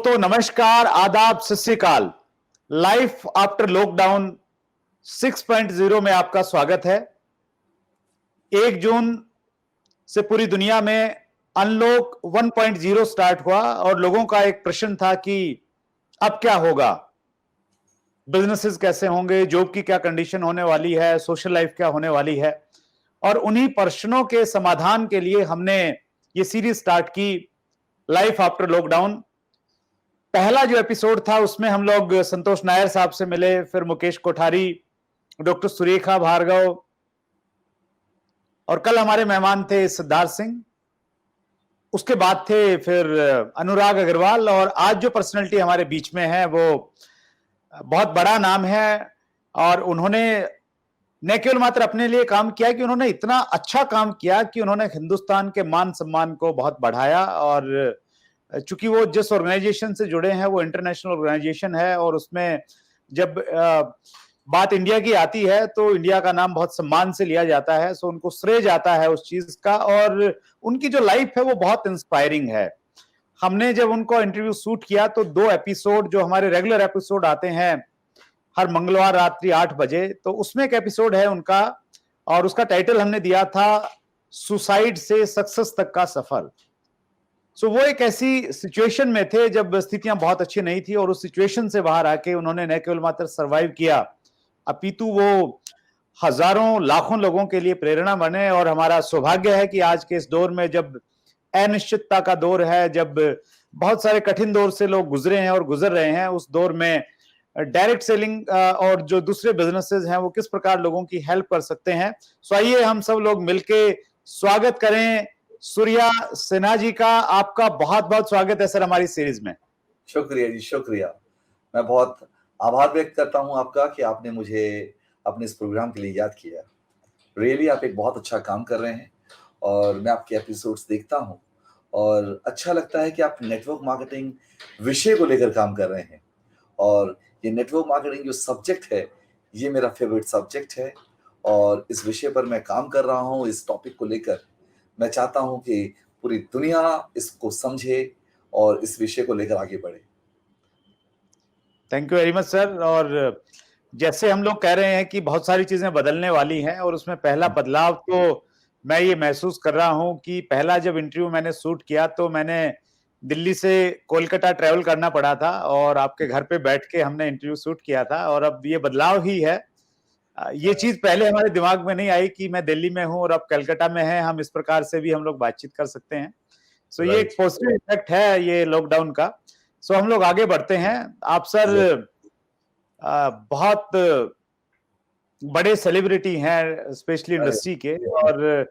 दोस्तों नमस्कार, आदाब, सत श्री अकाल। लाइफ आफ्टर लॉकडाउन 6.0 में आपका स्वागत है। 1 जून से पूरी दुनिया में अनलॉक 1.0 स्टार्ट हुआ और लोगों का एक प्रश्न था कि अब क्या होगा, बिजनेसेस कैसे होंगे, जॉब की क्या कंडीशन होने वाली है, सोशल लाइफ क्या होने वाली है। और उन्हीं प्रश्नों के समाधान के लिए हमने ये सीरीज स्टार्ट की, लाइफ आफ्टर लॉकडाउन। पहला जो एपिसोड था उसमें हम लोग संतोष नायर साहब से मिले, फिर मुकेश कोठारी, डॉक्टर सुरेखा भार्गव, और कल हमारे मेहमान थे सिद्धार्थ सिंह। उसके बाद थे फिर अनुराग अग्रवाल, और आज जो पर्सनैलिटी हमारे बीच में है वो बहुत बड़ा नाम है। और उन्होंने न केवल मात्र अपने लिए काम किया कि उन्होंने इतना अच्छा काम किया कि उन्होंने हिंदुस्तान के मान सम्मान को बहुत बढ़ाया। और चूंकि वो जिस ऑर्गेनाइजेशन से जुड़े हैं वो इंटरनेशनल ऑर्गेनाइजेशन है, और उसमें जब बात इंडिया की आती है तो इंडिया का नाम बहुत सम्मान से लिया जाता है, सो उनको श्रेय जाता है उस चीज का। और उनकी जो लाइफ है वो बहुत इंस्पायरिंग है। हमने जब उनको इंटरव्यू शूट किया तो 2 एपिसोड जो हमारे रेगुलर एपिसोड आते हैं हर मंगलवार रात्रि 8 बजे, तो उसमें एक एपिसोड है उनका, और उसका टाइटल हमने दिया था सुसाइड से सक्सेस तक का सफर। सो वो एक ऐसी सिचुएशन में थे जब स्थितियां बहुत अच्छी नहीं थी, और उस सिचुएशन से बाहर आके उन्होंने न केवल मात्र सरवाइव किया, अपितु वो हजारों लाखों लोगों के लिए प्रेरणा बने। और हमारा सौभाग्य है कि आज के इस दौर में, जब अनिश्चितता का दौर है, जब बहुत सारे कठिन दौर से लोग गुजरे हैं और गुजर रहे हैं, उस दौर में डायरेक्ट सेलिंग और जो दूसरे बिजनेसेस हैं वो किस प्रकार लोगों की हेल्प कर सकते हैं। सो आइए हम सब लोग मिलके स्वागत करें सूर्या सिन्हा जी का। आपका बहुत बहुत स्वागत है सर हमारी सीरीज में। शुक्रिया जी, शुक्रिया। मैं बहुत आभार व्यक्त करता हूं आपका कि आपने मुझे अपने इस प्रोग्राम के लिए याद किया। रियली आप एक बहुत अच्छा काम कर रहे हैं, और मैं आपके एपिसोड्स देखता हूं और अच्छा लगता है कि आप नेटवर्क मार्केटिंग विषय को लेकर काम कर रहे हैं। और ये नेटवर्क मार्केटिंग जो सब्जेक्ट है, ये मेरा फेवरेट सब्जेक्ट है, और इस विषय पर मैं काम कर रहा हूं। इस टॉपिक को लेकर मैं चाहता हूं कि पूरी दुनिया इसको समझे और इस विषय को लेकर आगे बढ़े। Thank you very much sir. और जैसे हम लोग कह रहे हैं कि बहुत सारी चीजें बदलने वाली हैं, और उसमें पहला बदलाव तो मैं ये महसूस कर रहा हूं कि पहला जब इंटरव्यू मैंने शूट किया तो मैंने दिल्ली से कोलकाता ट्रैवल करना पड़ा था, और आपके घर पे बैठ के हमने इंटरव्यू शूट किया था। और अब ये बदलाव ही है। ये चीज पहले हमारे दिमाग में नहीं आई कि मैं दिल्ली में हूं और अब कलकत्ता में है, हम इस प्रकार से भी हम लोग बातचीत कर सकते हैं। सो ये एक पॉजिटिव इफेक्ट है ये लॉकडाउन का। सो हम लोग आगे बढ़ते हैं। आप सर बहुत बड़े सेलिब्रिटी हैं, स्पेशली इंडस्ट्री के, और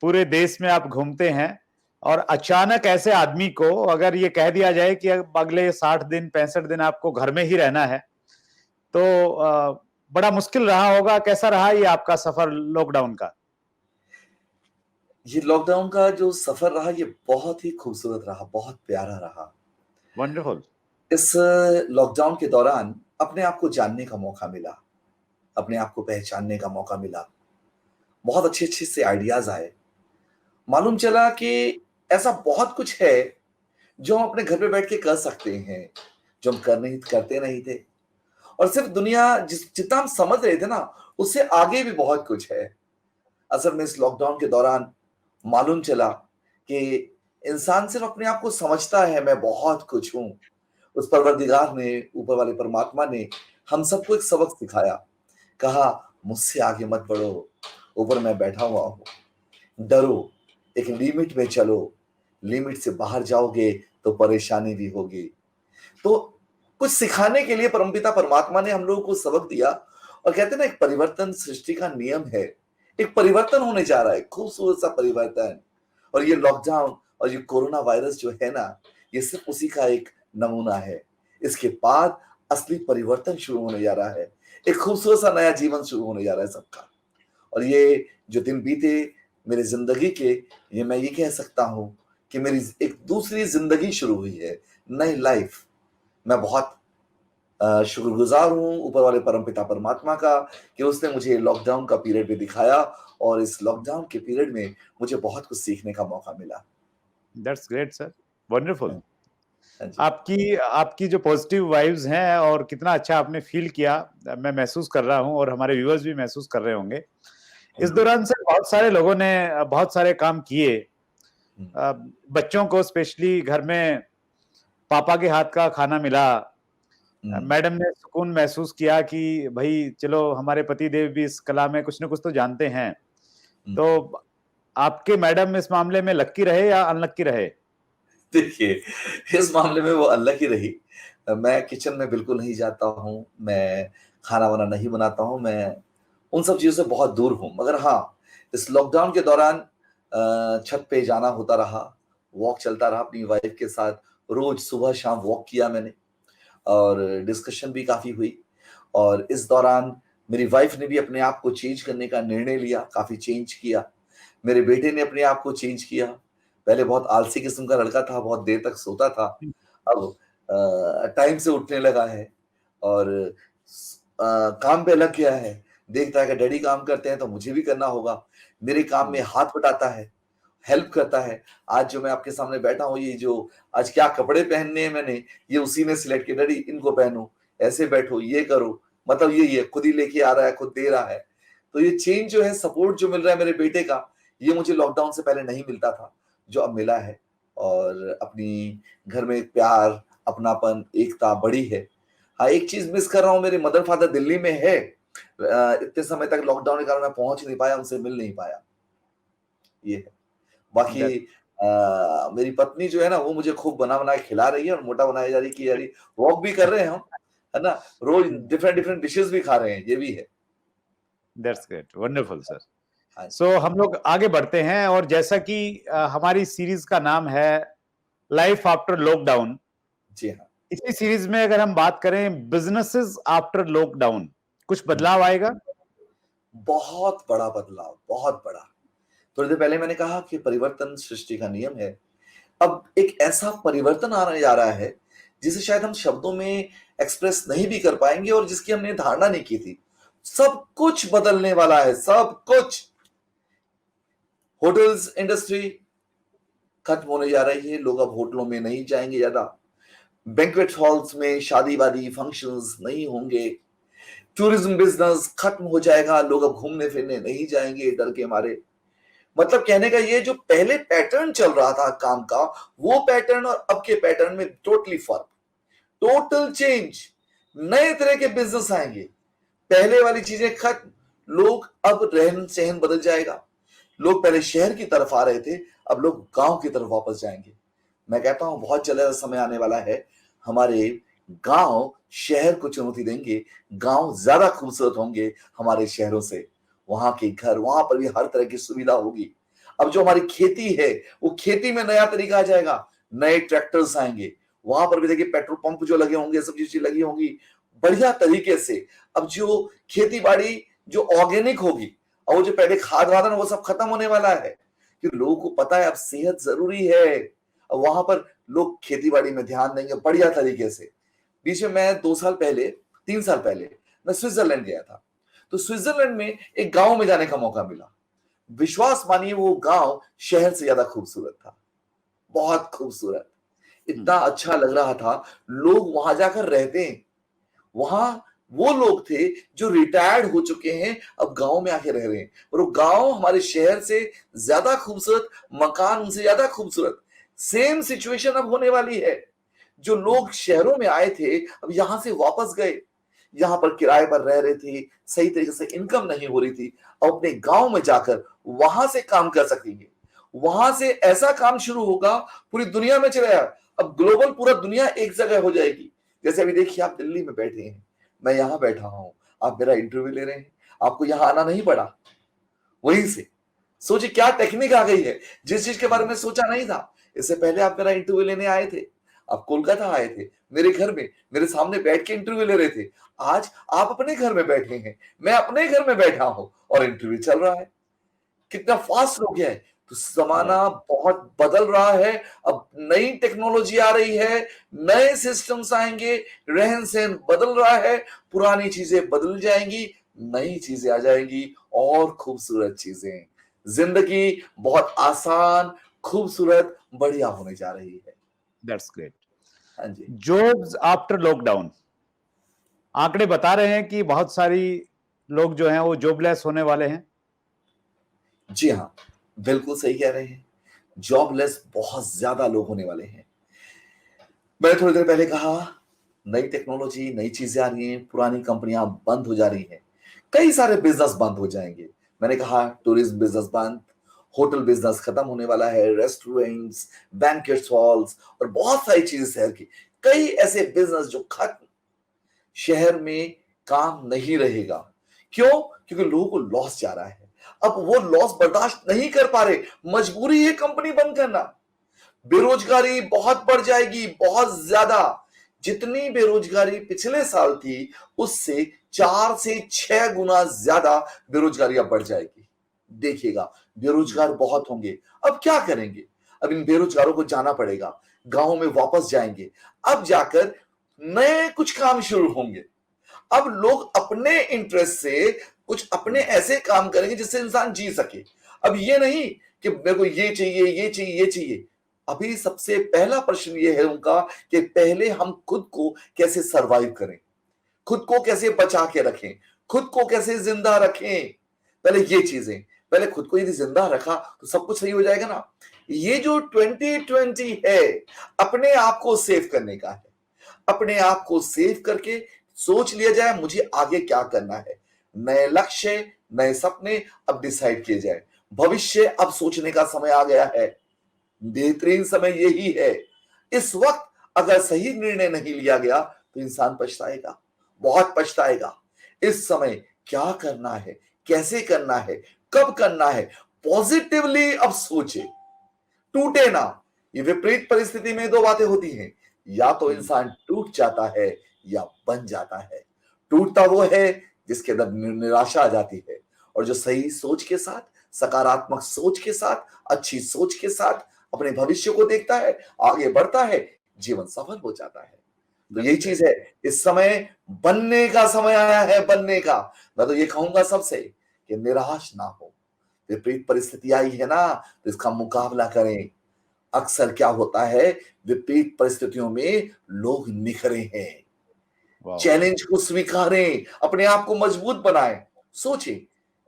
पूरे देश में आप घूमते हैं। और अचानक ऐसे आदमी को अगर ये कह दिया जाए कि अब अगले 60 दिन 65 दिन आपको घर में ही रहना है, तो बड़ा मुश्किल रहा होगा। कैसा रहा ये आपका सफर लॉकडाउन का? ये लॉकडाउन का जो सफर रहा, ये बहुत ही खूबसूरत रहा, बहुत प्यारा रहा। वंडरफुल। इस लॉकडाउन के दौरान अपने आप को जानने का मौका मिला, अपने आप को पहचानने का मौका मिला। बहुत अच्छे अच्छे से आइडियाज आए। मालूम चला कि ऐसा बहुत कुछ है जो हम अपने घर पे बैठ के कर सकते हैं, जो हम करते नहीं थे। और सिर्फ दुनिया जितना हम समझ रहे थे ना, उससे आगे भी बहुत कुछ है। असल में इस लॉकडाउन के दौरान मालूम चला कि इंसान सिर्फ अपने आप को समझता है मैं बहुत कुछ हूं। उस परवरदिगार ने, ऊपर वाले परमात्मा ने हम सबको एक सबक सिखाया। कहा, मुझसे आगे मत बढ़ो, ऊपर मैं बैठा हुआ हूं। डरो, एक लिमिट में चलो, लिमिट से बाहर जाओगे तो परेशानी भी होगी। तो कुछ सिखाने के लिए परमपिता परमात्मा ने हम लोगों को सबक दिया। और कहते हैं ना, एक परिवर्तन सृष्टि का नियम है। एक परिवर्तन होने जा रहा है, खूबसूरत सा परिवर्तन। और ये लॉकडाउन और ये कोरोना वायरस जो है ना, ये सिर्फ उसी का एक नमूना है। इसके बाद असली परिवर्तन शुरू होने जा रहा है। एक खूबसूरत सा नया जीवन शुरू होने जा रहा है सबका। और ये जो दिन बीते मेरी जिंदगी के, ये मैं ये कह सकता हूं कि मेरी एक दूसरी जिंदगी शुरू हुई है, नई लाइफ। मैं बहुत शुक्रगुजार हूं ऊपर वाले परमपिता परमात्मा का कि उसने मुझे लॉकडाउन का पीरियड भी दिखाया, और इस लॉकडाउन के पीरियड में मुझे बहुत कुछ सीखने का मौका मिला। That's great sir, wonderful. हाँ जी। आपकी आपकी जो पॉजिटिव वाइब्स हैं और कितना अच्छा आपने फील किया, मैं महसूस कर रहा हूँ और हमारे व्यूअर्स भी महसूस कर रहे होंगे। इस हुँ, दौरान से बहुत सारे लोगों ने बहुत सारे काम किए। हुँ, बच्चों को स्पेशली घर में पापा के हाथ का खाना मिला। हुँ, मैडम ने सुकून महसूस किया कि भई चलो हमारे पति देव भी इस कला में कुछ न कुछ तो जानते हैं। हुँ। तो आपके मैडम इस मामले में लकी रहे या अनलकी रहे? देखिए, इस मामले में वो अनलकी रही। मैं किचन में बिल्कुल नहीं जाता हूँ, मैं खाना-वाना नहीं बनाता हूँ, मैं उन सब चीज़ों से बहुत दूर हूँ। मगर हाँ, इस लॉकडाउन के दौरान छत पे जाना होता रहा, वॉक चलता रहा अपनी वाइफ़ के साथ, रोज़ सुबह-शाम वॉक किया मैंने और डिस्कशन भी काफ़ी हुई और इस दौरान मेरी वाइफ़ ने भी अपने आप को चेंज करने का निर्णय लिया, काफ़ी चेंज किया। मेरे बेटे ने अपने आप को चेंज किया। पहले बहुत आलसी किस्म का लड़का था, बहुत देर तक सोता था। अब टाइम से उठने लगा है और काम पे लग गया है। देखता है कि डैडी काम करते हैं तो मुझे भी करना होगा। मेरे काम में हुँ, हाथ बटाता है, हेल्प करता है। आज जो मैं आपके सामने बैठा हूँ, ये जो आज क्या कपड़े पहनने हैं मैंने, ये उसी ने सिलेक्ट किए, डैडी इनको पहनो, ऐसे बैठो, ये करो। मतलब ये खुद ही लेके आ रहा है, खुद दे रहा है। तो ये चेंज जो है, सपोर्ट जो मिल रहा है मेरे बेटे का, ये मुझे लॉकडाउन से पहले नहीं मिलता था, जो अब मिला है और अपनी घर में एक प्यार, अपनापन, एकता बड़ी है। हाँ, एक चीज़ मिस कर रहा हूँ, मेरे मदर-फादर दिल्ली में है। इतने समय तक लॉकडाउन के कारण मैं पहुँच नहीं पाया, उनसे मिल नहीं पाया, ये है। बाकी दैट मेरी पत्नी जो है ना, वो मुझे खूब बना-बना के खिला रही है और मोटा बनाई जा रही है कि यार वॉक भी कर रहे हैं हम, है ना? रोज़ हुँ, डिफरेंट-डिफरेंट डिशेज़ भी खा रहे हैं, ये भी है। That's great, wonderful sir. हाँ सो जी। हम लोग आगे बढ़ते हैं और जैसा कि हमारी सीरीज़ का नाम है लाइफ आफ्टर लॉकडाउन। जी हाँ। इसी सीरीज़ में अगर हम बात करें बिज़नेसेस आफ्टर लॉकडाउन, कुछ हुँ। बदलाव आएगा? बहुत बड़ा बदलाव, बहुत बड़ा। थोड़ी देर पहले मैंने कहा कि परिवर्तन सृष्टि का नियम है। अब एक ऐसा परिवर्तन आने जा रहा है, जिसे शायद हम शब्दों में एक्सप्रेस नहीं भी कर पाएँगे और जिसकी हमने धारणा नहीं की थी। सब कुछ बदलने वाला है, सब कुछ। होटल्स इंडस्ट्री खत्म होने जा रही है, लोग अब होटलों में नहीं जाएँगे ज़्यादा। बैंक्वेट हॉल्स में शादी-वादी फंक्शंस नहीं होंगे। टूरिज़्म बिज़नेस खत्म हो जाएगा, लोग अब घूमने-फिरने नहीं जाएँगे डर के मारे। मतलब कहने का ये जो पहले पैटर्न चल रहा था काम का, वो पैटर्न और अब के पैटर्न में टोटली फर्क, टोटल चेंज। नए तरह के बिजनेस आएंगे, पहले वाली चीजें खत्म, लोग अब रहन सहन बदल जाएगा। लोग पहले शहर की तरफ आ रहे थे, अब लोग गांव की तरफ वापस जाएंगे। मैं कहता हूं बहुत जल्द ऐसा समय आने वाला है, हमारे गांव शहर को चुनौती देंगे, गांव ज्यादा खूबसूरत होंगे हमारे शहरों से। वहां के घर, वहां पर भी हर तरह की सुविधा होगी। अब जो हमारी खेती है, वो खेती में नया तरीका आ जाएगा, नए ट्रैक्टर्स आएंगे। वहां पर भी देखिए पेट्रोल पंप जो लगे होंगे, सब चीजें लगी होंगी बढ़िया तरीके से। अब जो खेती बाड़ी जो ऑर्गेनिक होगी, और वो जो पहले खाद वाद है ना, वो सब खत्म होने वाला है, कि लोगों को पता है अब सेहत जरूरी है। अब वहां पर लोग खेती बाड़ी में ध्यान देंगे बढ़िया तरीके से। बीच में मैं 2 साल पहले, 3 साल पहले मैं स्विट्जरलैंड गया था। तो स्विट्जरलैंड में एक गांव में जाने का मौका मिला। विश्वास मानिए वो गांव शहर से ज्यादा खूबसूरत था, बहुत खूबसूरत। हुँ, इतना अच्छा लग रहा था, लोग वहां जाकर रहते हैं। वहां वो लोग थे जो रिटायर्ड हो चुके हैं, अब गांव में आके रह रहे हैं, और वो गांव हमारे शहर से ज्यादा खूबसूरत, मकान उनसे ज्यादा खूबसूरत। सेम सिचुएशन अब होने वाली है। जो हुँ, लोग शहरों में आए थे, अब यहां से वापस गए। यहाँ पर किराए पर रह रहे थे, सही तरीके से इनकम नहीं हो रही थी, अब अपने गांव में जाकर वहां से काम कर सकेंगे। वहां से ऐसा काम शुरू होगा, पूरी दुनिया में चलेगा। अब ग्लोबल पूरा दुनिया एक जगह हो जाएगी। जैसे अभी देखिए, आप दिल्ली में बैठे हैं, मैं यहां बैठा हूं, आप मेरा इंटरव्यू ले रहे हैं, आपको यहां आना नहीं पड़ा, वहीं से। सोचिए क्या टेक्निक आ गई है, जिस चीज के बारे हुँ, में सोचा नहीं था। इससे पहले आप मेरा इंटरव्यू लेने आए थे, आप कोलकाता आए थे, मेरे घर में मेरे सामने बैठ के इंटरव्यू ले रहे थे। आज आप अपने घर में बैठे हैं, मैं अपने घर में बैठा हूं और इंटरव्यू चल रहा है। कितना फास्ट हो गया है। तो राइट, जमाना बहुत बदल रहा है। अब नई टेक्नोलॉजी आ रही है, नए सिस्टम्स आएंगे, रहन सहन बदल रहा है, पुरानी चीजें बदल जाएंगी, नई चीजें आ जाएंगी और खूबसूरत चीजें। जिंदगी बहुत आसान, खूबसूरत, बढ़िया होने जा रही है। That's great. हाँ जी। जॉब्स आफ्टर लॉकडाउन, आंकड़े बता रहे हैं कि बहुत सारी लोग जो हैं वो जॉबलेस होने वाले हैं। जी हाँ, बिल्कुल सही कह रहे हैं। जॉबलेस बहुत ज़्यादा लोग होने वाले हैं। मैंने थोड़ी देर पहले कहा, नई टेक्नोलॉजी, नई चीज़ें आ रही हैं, पुरानी कंपनियाँ बंद हो जा रही हैं। कई सारे बिज़नेस बंद हो जाएँगे। मैंने कहा टूरिज़्म बिज़नेस बंद, होटल बिज़नेस खत्म होने वाला है, रेस्टोरेंट्स, बैंक्वेट हॉल्स और बहुत सारी चीज़ें शहर की। कई ऐसे बिज़नेस जो खत्म, शहर में काम नहीं रहेगा। क्यों? क्योंकि लोगों को लॉस जा रहा है। अब वो लॉस बर्दाश्त नहीं कर पा रहे, मजबूरी है कंपनी बंद करना। बेरोजगारी बहुत बढ़ जाएगी, बहुत ज्यादा। जितनी बेरोजगारी पिछले साल थी, उससे 4 से 6 गुना ज्यादा बेरोजगारी अब बढ़ जाएगी। देखिएगा, बेरोजगार बहुत होंगे। अब क्या करेंगे? अब इन बेरोजगारों को जाना पड़ेगा, गांव में वापस जाएंगे। अब जाकर नए कुछ काम शुरू होंगे। अब लोग अपने इंटरेस्ट से कुछ अपने ऐसे काम करेंगे जिससे इंसान जी सके। अब ये नहीं कि मेरे को ये चाहिए, ये चाहिए, ये चाहिए। अभी सबसे पहला प्रश्न ये है उनका कि पहले हम खुद को कैसे सरवाइव करें, खुद को कैसे बचा के रखें, खुद को कैसे जिंदा रखें। पहले ये चीजें, पहले खुद को यदि जिंदा रखा तो सब कुछ सही हो जाएगा ना। ये जो 2020 है, अपने आप को सेव करने का है। अपने आप को सेव करके सोच लिया जाए मुझे आगे क्या करना है। नए लक्ष्य, नए सपने अब डिसाइड किए जाए। भविष्य अब सोचने का समय आ गया है। बेहतरीन समय यही है। इस वक्त अगर सही निर्णय नहीं लिया गया तो इंसान पछताएगा, बहुत पछताएगा। इस समय क्या करना है, कैसे करना है, कब करना है, पॉजिटिवली अब सोचे, टूटे ना। ये विपरीत परिस्थिति में दो बातें होती हैं, या तो इंसान टूट जाता है या बन जाता है। टूटता वो है जिसके अंदर निराशा आ जाती है, और जो सही सोच के साथ, सकारात्मक सोच के साथ, अच्छी सोच के साथ अपने भविष्य को देखता है, आगे बढ़ता है, जीवन सफल हो जाता है। तो यही चीज है, इस समय बनने का समय आया है, बनने का। मैं तो ये कहूंगा सबसे कि निराश ना हो। विपरीत परिस्थिति आई है ना, तो इसका मुकाबला करें। अक्सर क्या होता है, विपरीत परिस्थितियों में लोग निखरे हैं। चैलेंज को स्वीकारें, अपने आप को मजबूत बनाएं। सोचें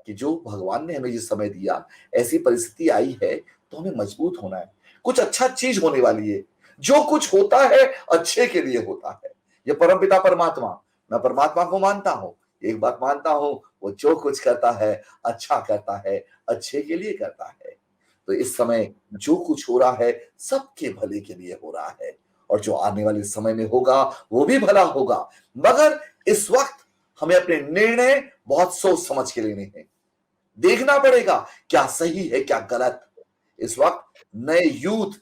कि जो भगवान ने हमें ये समय दिया, ऐसी परिस्थिति आई है तो हमें मजबूत होना है। कुछ अच्छा चीज होने वाली है। जो कुछ होता है अच्छे के लिए होता है। ये परमपिता परमात्मा, मैं परमात्मा को मानता हूं, एक बात मानता हूं, वो जो कुछ करता है अच्छा करता है, अच्छे के लिए करता है। तो इस समय जो कुछ हो रहा है सबके भले के लिए हो रहा है, और जो आने वाले समय में होगा वो भी भला होगा। मगर इस वक्त हमें अपने निर्णय बहुत सोच समझ के लेने हैं। देखना पड़ेगा क्या सही है क्या गलत। इस वक्त नए यूथ,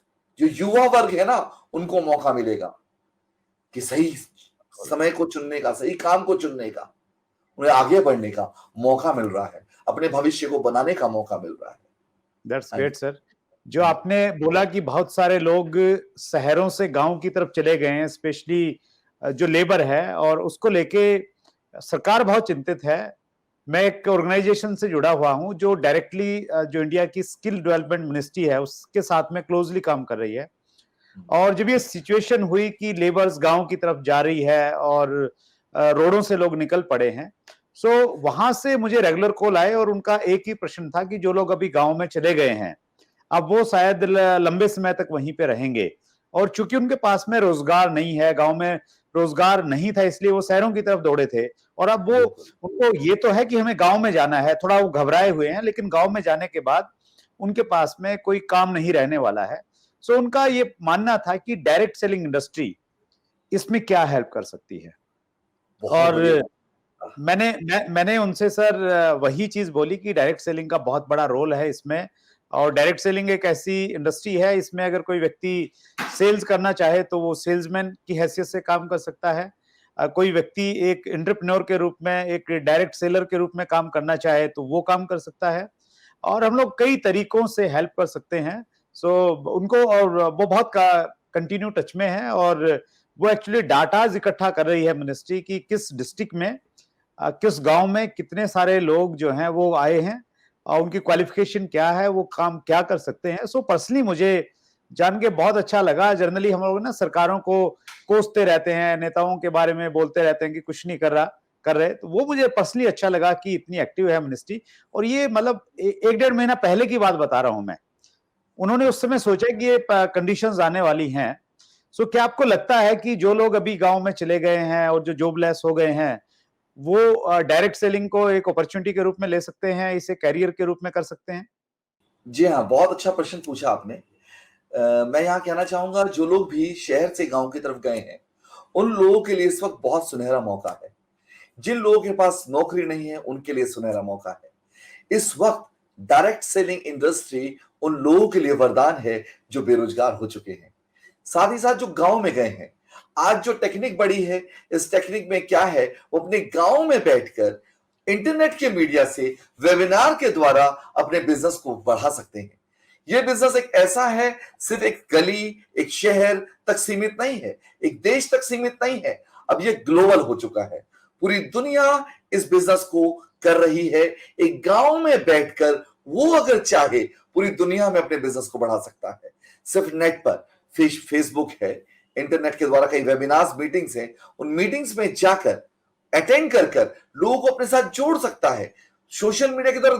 जो युवा वर्ग है ना, उनको मौका मिलेगा कि सही समय को चुनने का, सही काम को चुनने का, उन्हें आगे बढ़ने का मौका मिल रहा है, अपने भविष्य को बनाने का मौका मिल रहा है। That's great sir. जो आपने बोला कि बहुत सारे लोग शहरों से गांव की तरफ चले गए हैं, स्पेशली जो लेबर है, और उसको लेके सरकार बहुत चिंतित है। मैं एक ऑर्गेनाइजेशन से जुड़ा हुआ हूं जो डायरेक्टली जो इंडिया की स्किल डेवलपमेंट मिनिस्ट्री है उसके साथ में क्लोजली काम कर रही है। और जब ये सिचुएशन हुई कि लेबर्स गांव की तरफ जा रही है और रोडों से लोग निकल पड़े हैं, सो वहां से मुझे रेगुलर कॉल आए और उनका एक ही प्रश्न था कि जो लोग अभी गांव में चले गए हैं अब वो शायद लंबे समय तक वहीं पे रहेंगे, और चूंकि उनके पास में रोजगार नहीं है, गांव में रोजगार नहीं था, इसलिए वो शहरों की तरफ दौड़े थे। और अब वो, उनको ये तो है कि हमें गांव में जाना है, थोड़ा वो घबराए हुए हैं, लेकिन गांव में जाने के बाद उनके पास में कोई काम नहीं रहने वाला है। सो उनका ये मानना था कि डायरेक्ट सेलिंग इंडस्ट्री इसमें क्या हेल्प कर सकती है। और मैंने उनसे सर वही चीज बोली कि डायरेक्ट सेलिंग का बहुत बड़ा रोल है इसमें। और डायरेक्ट सेलिंग एक ऐसी इंडस्ट्री है, इसमें अगर कोई व्यक्ति सेल्स करना चाहे तो वो सेल्समैन की हैसियत से काम कर सकता है। कोई व्यक्ति एक एंटरप्रेन्योर के रूप में, एक डायरेक्ट सेलर के रूप में काम करना चाहे तो वो काम कर सकता है। और हम लोग कई तरीकों से हेल्प कर सकते हैं। सो उनको, और वो बहुत कंटिन्यू टच में है, और वो एक्चुअली डाटाज इकट्ठा कर रही है मिनिस्ट्री की किस डिस्ट्रिक्ट में, किस गांव में कितने सारे लोग जो हैं वो आए हैं और उनकी क्वालिफिकेशन क्या है, वो काम क्या कर सकते हैं। सो पर्सनली मुझे जान के बहुत अच्छा लगा। जनरली हम लोग ना सरकारों को कोसते रहते हैं, नेताओं के बारे में बोलते रहते हैं कि कुछ नहीं कर रहे। तो वो मुझे पर्सनली अच्छा लगा कि इतनी एक्टिव है मिनिस्ट्री। और ये मतलब 1 डेढ़ महीना पहले की बात बता रहा हूं मैं। उन्होंने उस समय सोचा कि ये कंडीशंस आने वाली हैं। सो क्या आपको लगता है कि जो लोग अभी गांव में चले गए हैं और जो जॉबलेस हो गए हैं, वो डायरेक्ट सेलिंग को एक अपॉर्चुनिटी के रूप में ले सकते हैं, इसे करियर के रूप में कर सकते हैं? जी हाँ, बहुत अच्छा प्रश्न पूछा आपने। मैं यहाँ कहना चाहूंगा, जो लोग भी शहर से गांव की तरफ गए हैं, उन लोगों के लिए इस वक्त बहुत सुनहरा मौका है। जिन लोगों के पास नौकरी नहीं है, उनके लिए सुनहरा मौका है। इस वक्त डायरेक्ट सेलिंग इंडस्ट्री उन लोगों के लिए वरदान है जो बेरोजगार हो चुके हैं। साथ ही साथ जो गांव में गए हैं, आज जो टेक्निक बढ़ी है, इस टेक्निक में क्या है, वो अपने गांव में बैठकर इंटरनेट के मीडिया से, वेबिनार के द्वारा अपने बिजनेस को बढ़ा सकते हैं। यह बिजनेस एक ऐसा है, सिर्फ एक गली, एक शहर तक सीमित नहीं है, एक देश तक सीमित नहीं है, अब यह ग्लोबल हो चुका है। पूरी दुनिया इस बिजनेस को कर रही है। एक गांव में बैठकर वो अगर चाहे, पूरी दुनिया में अपने बिजनेस को बढ़ा सकता है। सिर्फ नेट पर फेसबुक है, इंटरनेट के द्वारा कई वेबिनार्स, मीटिंग्स हैं, उन मीटिंग्स में जाकर अटेंड कर लोगों को अपने साथ जोड़ सकता है। सोशल मीडिया के द्वारा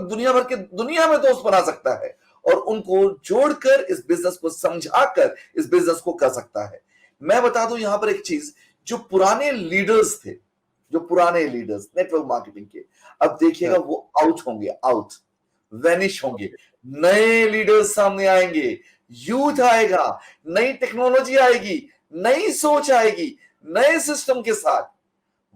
दुनिया में दोस्त बना सकता है और उनको जोड़कर इस बिजनेस को समझाकर इस बिजनेस को कर सकता है। मैं बता दूं यहां पर एक चीज, जो पुराने लीडर्स थे, जो पुराने लीडर्स नेटवर्क मार्केटिंग के, अब देखिएगा वो आउट होंगे, आउट, वेनिश होंगे। नए लीडर्स सामने आएंगे, यूथ आएगा, नई टेक्नोलॉजी आएगी, नई सोच आएगी, नए सिस्टम के साथ।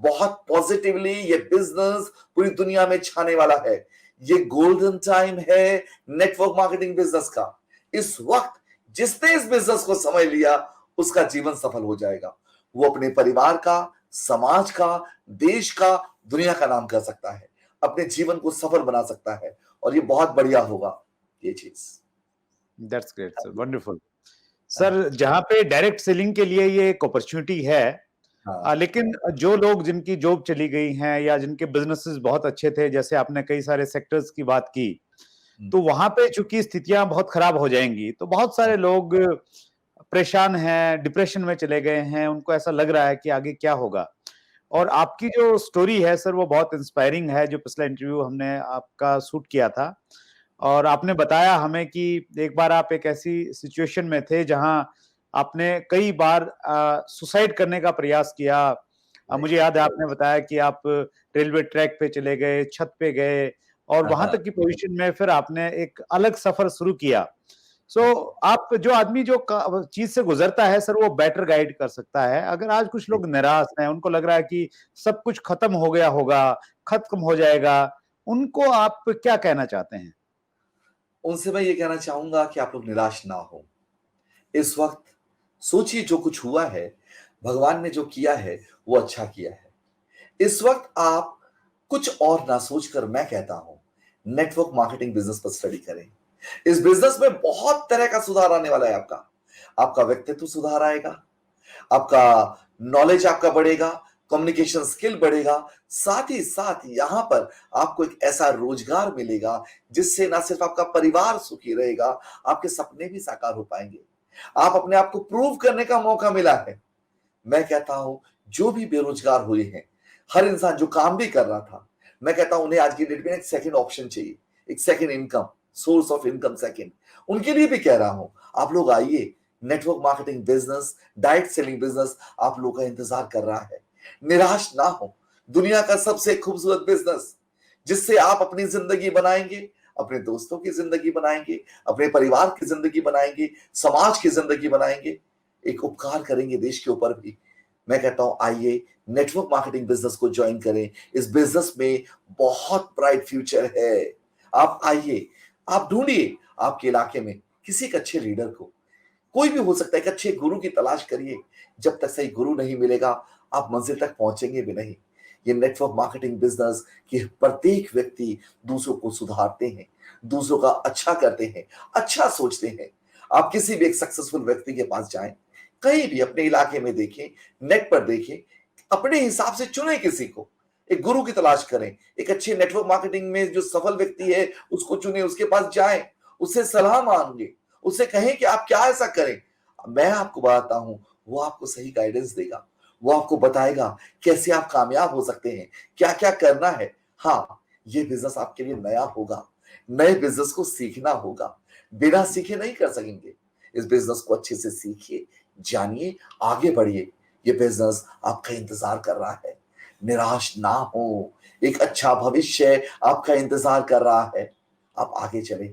बहुत पॉजिटिवली ये बिजनेस पूरी दुनिया में छाने वाला है। ये गोल्डन टाइम है नेटवर्क मार्केटिंग बिजनेस का। इस वक्त जिसने इस बिजनेस को समझ लिया, उसका जीवन सफल हो जाएगा। वो अपने परिवार का, समाज का, देश का, दुनिया का नाम कर सकता है, अपने जीवन को सफल बना सकता है, और ये बहुत बढ़िया होगा ये चीज। That's great sir, wonderful. Sir, जहां पे डायरेक्ट सेलिंग के लिए ये एक अपॉर्चुनिटी है, हाँ, लेकिन जो लोग जिनकी जॉब चली गई हैं या जिनके बिजनेसेस बहुत अच्छे थे, जैसे आपने कई सारे सेक्टर्स की बात की, तो वहां पे चूंकि स्थितियां बहुत खराब हो जाएंगी, तो बहुत सारे लोग परेशान हैं, डिप्रेशन में चले गए हैं, उनको ऐसा लग रहा है कि आगे क्या होगा। और आपकी जो स्टोरी है सर, वो बहुत इंस्पायरिंग है, जो पिछला इंटरव्यू हमने आपका शूट किया था। और आपने बताया हमें कि एक बार आप एक ऐसी सिचुएशन में थे जहां आपने कई बार सुसाइड करने का प्रयास किया। मुझे याद है आपने बताया कि आप रेलवे ट्रैक पे चले गए, छत पे गए, और वहां हाँ, तक की पोजीशन में फिर आपने एक अलग सफर शुरू किया। सो आप जो आदमी जो चीज से गुजरता है सर, वो बेटर गाइड कर सकता है। अगर आज कुछ लोग निराश हैं, उनको लग रहा है कि सब कुछ खत्म हो गया होगा, खत्म हो जाएगा, उनको आप क्या कहना चाहते हैं? उनसे मैं ये कहना चाहूंगा कि आप लोग निराश ना हो। इस वक्त सोचिए, जो कुछ हुआ है, भगवान ने जो किया है वो अच्छा किया है। इस वक्त आप कुछ और ना सोचकर, मैं कहता हूं, नेटवर्क मार्केटिंग बिजनेस पर स्टडी करें। इस बिजनेस में बहुत तरह का सुधार आने वाला है। आपका आपका व्यक्तित्व सुधार आएगा, आपका नॉलेज आपका बढ़ेगा, कम्युनिकेशन स्किल बढ़ेगा। साथ ही साथ यहां पर आपको एक ऐसा रोजगार मिलेगा जिससे ना सिर्फ आपका परिवार सुखी रहेगा, आपके सपने भी साकार हो पाएंगे। आप अपने आप को प्रूव करने का मौका मिला है। मैं कहता हूं, जो भी बेरोजगार हुए हैं, हर इंसान जो काम भी कर रहा था, मैं कहता हूं उन्हें आज की डेट में एक सेकंड ऑप्शन चाहिए, एक second income, source of income second. उनके लिए भी कह रहा हूं, आप लोग आइए, network marketing business, direct selling business आप लोग का इंतजार कर रहा है। निराश ना हो। दुनिया का सबसे खूबसूरत बिजनेस, जिससे आप अपनी जिंदगी बनाएंगे, अपने दोस्तों की जिंदगी बनाएंगे, अपने परिवार की जिंदगी बनाएंगे, समाज की जिंदगी बनाएंगे, एक उपकार करेंगे देश के ऊपर भी। मैं कहता हूं, आइए नेटवर्क मार्केटिंग बिजनेस को ज्वाइन करें। इस बिजनेस में बहुत ब्राइट फ्यूचर है। आप आइए, आप ढूंढिए आपके इलाके में किसी एक अच्छे लीडर को, कोई भी हो सकता है, एक अच्छे गुरु की तलाश करिए। जब तक सही गुरु नहीं मिलेगा, आप मंजिल तक पहुंचेंगे भी नहीं। ये नेटवर्क मार्केटिंग बिजनेस कि प्रत्येक व्यक्ति दूसरों को सुधारते हैं, दूसरों का अच्छा करते हैं, अच्छा सोचते हैं। आप किसी भी एक सक्सेसफुल व्यक्ति के पास जाएं, कहीं भी अपने इलाके में देखें, नेट पर देखें, अपने हिसाब से चुने किसी को, एक गुरु की तलाश करें। एक अच्छे नेटवर्क मार्केटिंग में जो सफल व्यक्ति है, उसको चुने, उसके पास जाएं, उससे सलाह मांगे, उससे कहें कि आप क्या ऐसा करें। मैं आपको बताता हूं, वो आपको सही गाइडेंस देगा, वो आपको बताएगा कैसे आप कामयाब हो सकते हैं, क्या क्या करना है। हाँ, ये बिजनेस आपके लिए नया होगा, नए बिजनेस को सीखना होगा, बिना सीखे नहीं कर सकेंगे। इस बिजनेस को अच्छे से सीखिए, जानिए, आगे बढ़िए। ये बिजनेस आपका इंतजार कर रहा है, निराश ना हो, एक अच्छा भविष्य आपका इंतजार कर रहा है। आप आगे चले,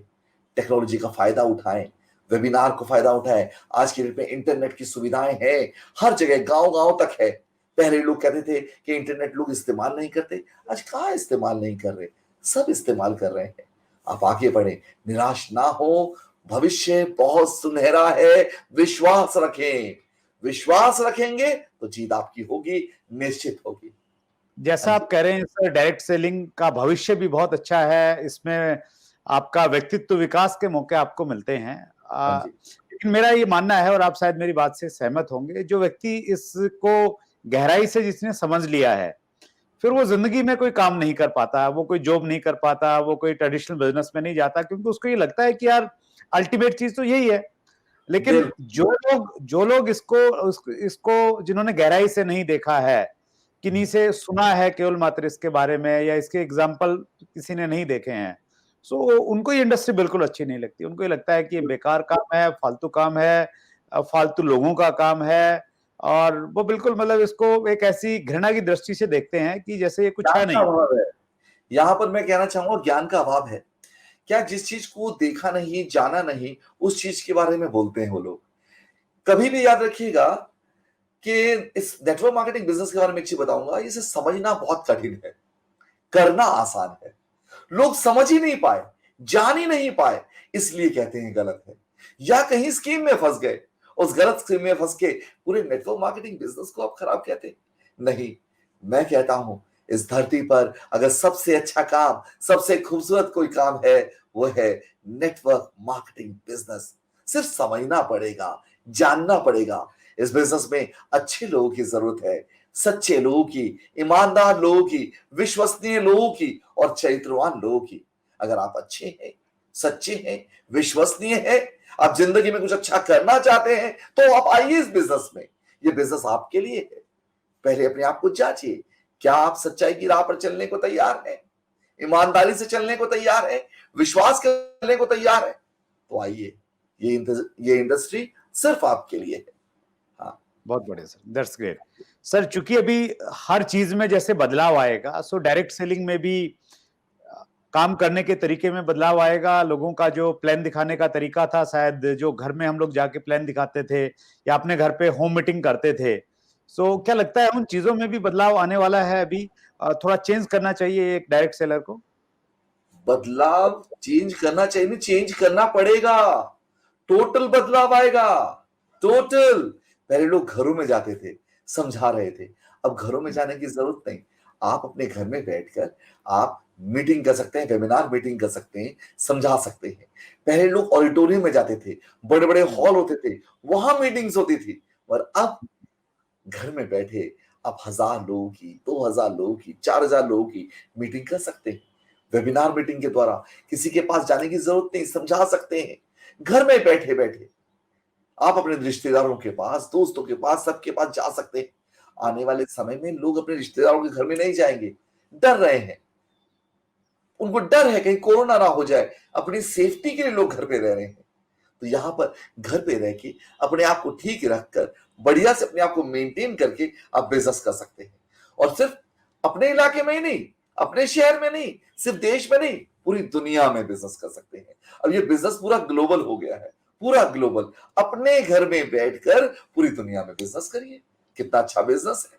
टेक्नोलॉजी का फायदा उठाएं, वेबिनार को फायदा उठाएं। आज के डेट में इंटरनेट की सुविधाएं हैं, हर जगह, गांव गांव तक है। पहले लोग कहते थे कि इंटरनेट लोग इस्तेमाल नहीं करते, आज कहाँ इस्तेमाल नहीं कर रहे, सब इस्तेमाल कर रहे हैं। आप आगे बढ़े, निराश ना हो, भविष्य बहुत सुनहरा है, विश्वास रखें। विश्वास रखेंगे तो जीत आपकी होगी, निश्चित होगी। हाँ जैसा जी, आप कह रहे हैं सर, डायरेक्ट सेलिंग का भविष्य भी बहुत अच्छा है, इसमें आपका व्यक्तित्व विकास के मौके आपको मिलते हैं। हाँ जी, लेकिन मेरा ये मानना है, और आप शायद मेरी बात से सहमत होंगे, जो व्यक्ति इसको गहराई से जिसने समझ लिया है, फिर वो जिंदगी में कोई काम नहीं कर पाता, वो कोई जॉब नहीं कर पाता, वो कोई ट्रेडिशनल बिजनेस में नहीं जाता, क्योंकि उसको ये लगता है कि यार अल्टीमेट चीज तो यही है। लेकिन बिल्कुल। जो लोग इसको जिन्होंने गहराई से नहीं देखा है, किन्हीं से सुना है केवल मात्र इसके बारे में, या इसके एग्जाम्पल किसी ने नहीं देखे हैं, सो उनको ये इंडस्ट्री बिल्कुल अच्छी नहीं लगती। उनको ये लगता है कि ये बेकार काम है, फालतू काम है, फालतू लोगों का काम है, और वो बिल्कुल मतलब इसको एक ऐसी घृणा की दृष्टि से देखते हैं कि जैसे ये कुछ ज्ञान है का नहीं। अभाव है, यहां पर मैं कहना चाहूंगा, ज्ञान का अभाव है। क्या जिस चीज को देखा नहीं, जाना नहीं, उस चीज के बारे में बोलते हैं वो लोग। कभी भी याद रखिएगा कि इस नेटवर्क मार्केटिंग बिजनेस के बारे में एक चीज बताऊंगा, इसे समझना बहुत कठिन है, करना आसान है। लोग समझ ही नहीं पाए, जान ही नहीं पाए, इसलिए कहते हैं गलत है, या कहीं स्कीम में फंस गए, उस गलत स्कीम में फंस के पूरे नेटवर्क मार्केटिंग बिजनेस को आप खराब कहते हैं। नहीं, मैं कहता हूं, इस धरती पर अगर सबसे अच्छा काम, सबसे खूबसूरत कोई काम है, वो है नेटवर्क मार्केटिंग बिजनेस। सिर्फ समझना पड़ेगा, जानना पड़ेगा। इस बिजनेस में अच्छे लोगों की जरूरत है, सच्चे लोगों की, ईमानदार लोगों की, विश्वसनीय लोगों की और चरित्रवान लोगों की। अगर आप अच्छे हैं, सच्चे हैं, विश्वसनीय हैं, आप जिंदगी में कुछ अच्छा करना चाहते हैं, तो आप आइए इस बिजनेस में। ये बिजनेस आपके लिए है। पहले अपने आप को जांचिए, क्या आप सच्चाई की राह पर चलने को तैयार हैं, ईमानदारी से चलने को तैयार है, विश्वास करने को तैयार है, तो आइए, ये इंडस्ट्री सिर्फ आपके लिए है। हाँ, बहुत बढ़िया सर, दैट्स ग्रेट सर। चूंकि अभी हर चीज में जैसे बदलाव आएगा, सो डायरेक्ट सेलिंग में भी काम करने के तरीके में बदलाव आएगा। लोगों का जो प्लान दिखाने का तरीका था, शायद जो घर में हम लोग जाके प्लान दिखाते थे या अपने घर पे होम मीटिंग करते थे, सो क्या लगता है उन चीजों में भी बदलाव आने वाला है अभी? थोड़ा चेंज करना चाहिए एक डायरेक्ट सेलर को। बदलाव चेंज करना चाहिए, नहीं चेंज करना पड़ेगा। टोटल बदलाव आएगा, टोटल। पहले लोग घरों में जाते थे, समझा रहे थे, अब घरों में जाने की जरूरत नहीं। आप अपने घर में बैठकर आप मीटिंग कर सकते हैं, वेबिनार मीटिंग कर सकते हैं, समझा सकते हैं। पहले लोग ऑडिटोरियम में जाते थे, बड़े बड़े हॉल होते थे, वहां मीटिंग्स होती थी, और अब घर में बैठे आप 1000 लोगों की, 2000 लोगों की, 4000 लोगों की मीटिंग कर सकते हैं। वेबिनार मीटिंग के द्वारा किसी के पास जाने की जरूरत नहीं, समझा सकते हैं घर में बैठे बैठे। आप अपने रिश्तेदारों के पास, दोस्तों के पास, सबके पास जा सकते हैं। आने वाले समय में लोग अपने रिश्तेदारों के घर में नहीं जाएंगे, डर रहे हैं, उनको डर है कहीं कोरोना ना हो जाए, अपनी सेफ्टी के लिए लोग घर पे रह रहे हैं। तो यहां पर घर पे रह के अपने आप को ठीक रखकर, बढ़िया से अपने आप को मेंटेन करके आप बिजनेस कर सकते हैं। और सिर्फ अपने इलाके में ही नहीं, अपने शहर में नहीं, सिर्फ देश में नहीं, पूरी दुनिया में बिजनेस कर सकते हैं। अब ये बिजनेस पूरा ग्लोबल हो गया है, पूरा ग्लोबल। अपने घर में बैठकर पूरी दुनिया में बिजनेस करिए। कितना अच्छा बिजनेस है।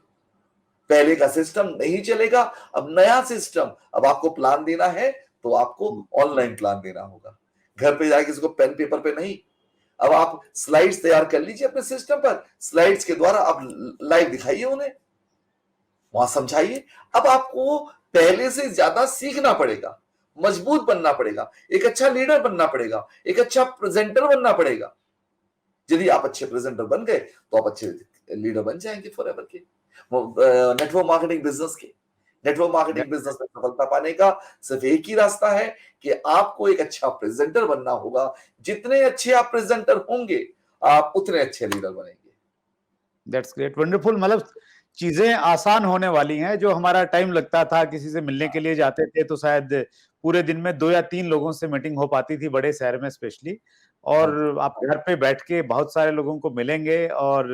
पहले का सिस्टम नहीं चलेगा, अब नया सिस्टम। अब आपको प्लान देना है तो आपको ऑनलाइन प्लान देना होगा, घर पे जाके किसी को पेन पेपर पे नहीं। अब आप स्लाइड्स तैयार कर लीजिए अपने सिस्टम पर, स्लाइड्स के द्वारा आप लाइव दिखाइए उन्हें, वहां समझाइए। अब आपको पहले से ज्यादा सीखना पड़ेगा, मजबूत बनना पड़ेगा, एक अच्छा लीडर बनना पड़ेगा, एक अच्छा प्रेजेंटर बनना पड़ेगा। यदि आप अच्छे प्रेजेंटर बन गए तो आप अच्छे लीडर बन जाएंगे फॉरएवर के, नेटवर्क मार्केटिंग बिजनेस के। नेटवर्क मार्केटिंग बिजनेस में सफलता पाने का सिर्फ एक ही रास्ता है कि आपको एक अच्छा प्रेजेंटर बनना होगा। जितने अच्छे आप प्रेजेंटर होंगे, आप उतने अच्छे लीडर बनेंगे। That's great, wonderful. मतलब चीजें आसान होने वाली हैं। जो हमारा टाइम लगता था, किसी से मिलने के लिए जाते थे तो शायद पूरे दिन में 2 या 3 लोगों से मीटिंग हो पाती थी, बड़े शहर में स्पेशली। हाँ, और आप घर पे बैठ के बहुत सारे लोगों को मिलेंगे। और